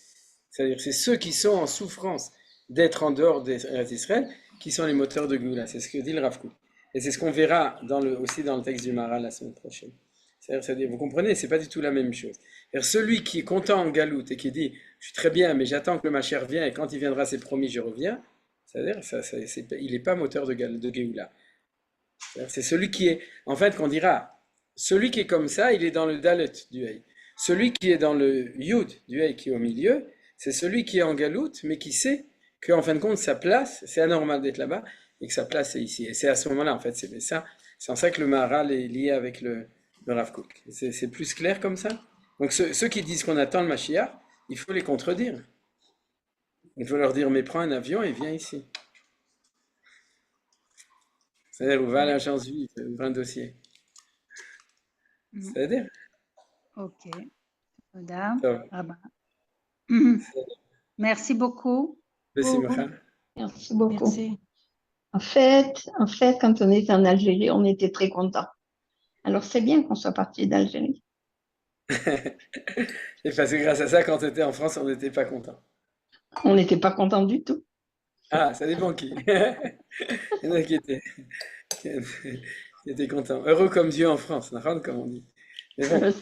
S2: C'est-à-dire, c'est ceux qui sont en souffrance d'être en dehors d'Israël qui sont les moteurs de Géoula. C'est ce que dit le Rav Kook. Et c'est ce qu'on verra aussi dans le texte du Maharal la semaine prochaine. C'est-à-dire, vous comprenez, c'est pas du tout la même chose. C'est-à-dire, celui qui est content en galoute et qui dit je suis très bien, mais j'attends que le Mashiach vienne et quand il viendra, c'est promis, je reviens. C'est-à-dire, il n'est pas moteur de Géoula. C'est celui qui est, en fait, qu'on dira, celui qui est comme ça, il est dans le Dalet du Hey. Celui qui est dans le Yud du Hey qui est au milieu, c'est celui qui est en galoute, mais qui sait qu'en fin de compte, sa place, c'est anormal d'être là-bas et que sa place est ici. Et c'est à ce moment-là, en fait, c'est en ça que le Maharal est lié avec le Rav Kook. C'est plus clair comme ça? Donc ceux qui disent qu'on attend le Mashiach, il faut les contredire. Il faut leur dire, mais prends un avion et viens ici. C'est-à-dire, va à l'agence juive, ouvre un dossier. C'est-à-dire,
S5: Ok. Madame.
S2: ça va.
S5: Ah ben. Merci beaucoup.
S2: Besimcha.
S6: Merci beaucoup.
S4: Merci.
S6: En fait, quand on était en Algérie, on était très contents. Alors, c'est bien qu'on soit parti d'Algérie.
S2: Et parce que grâce à ça, quand tu étais en France, on n'était pas content.
S6: On n'était pas contents du tout.
S2: Ah, ça dépend qui. Il y en a qui étaient contents. Heureux comme Dieu en France, comme on dit. Mais bon,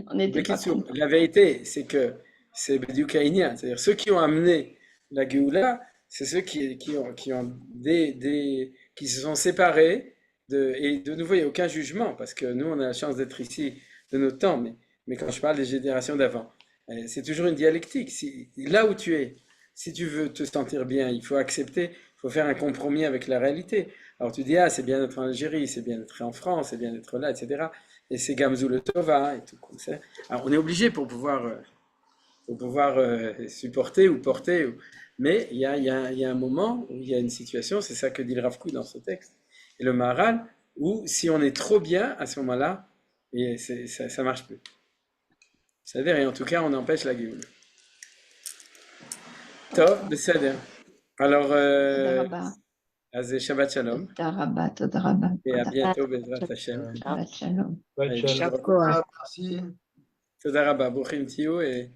S6: On n'était
S2: mais
S6: pas
S2: Kitsour,
S6: contents.
S2: la vérité, c'est que c'est du Kaïnia, c'est-à-dire ceux qui ont amené La Géoula, c'est ceux qui se sont séparés et de nouveau, il n'y a aucun jugement parce que nous, on a la chance d'être ici de notre temps, mais quand je parle des générations d'avant, c'est toujours une dialectique. Là où tu es, si tu veux te sentir bien, il faut accepter, il faut faire un compromis avec la réalité. Alors tu dis, ah, c'est bien d'être en Algérie, c'est bien d'être en France, c'est bien d'être là, etc. Et c'est Gamzou le Tova et tout comme ça. Alors on est obligé pour pouvoir supporter ou porter. Mais il y a un moment où il y a une situation, c'est ça que dit le Rav Kook dans ce texte, et le Maharal, où si on est trop bien, à ce moment-là, et ça marche plus. Vous savez, et en tout cas, on empêche la Géoula. Tov, בסדר. Alors,
S6: תודה רבה.
S2: אז Shabbat Shalom,
S6: תודה רבה, תודה רבה.
S2: et à bientôt, Bezrat Hashem.
S6: שבת שלום.
S3: Shabbat
S2: Allez,
S3: shalom. Merci.
S2: תודה רבה, ברוכים תהיו, et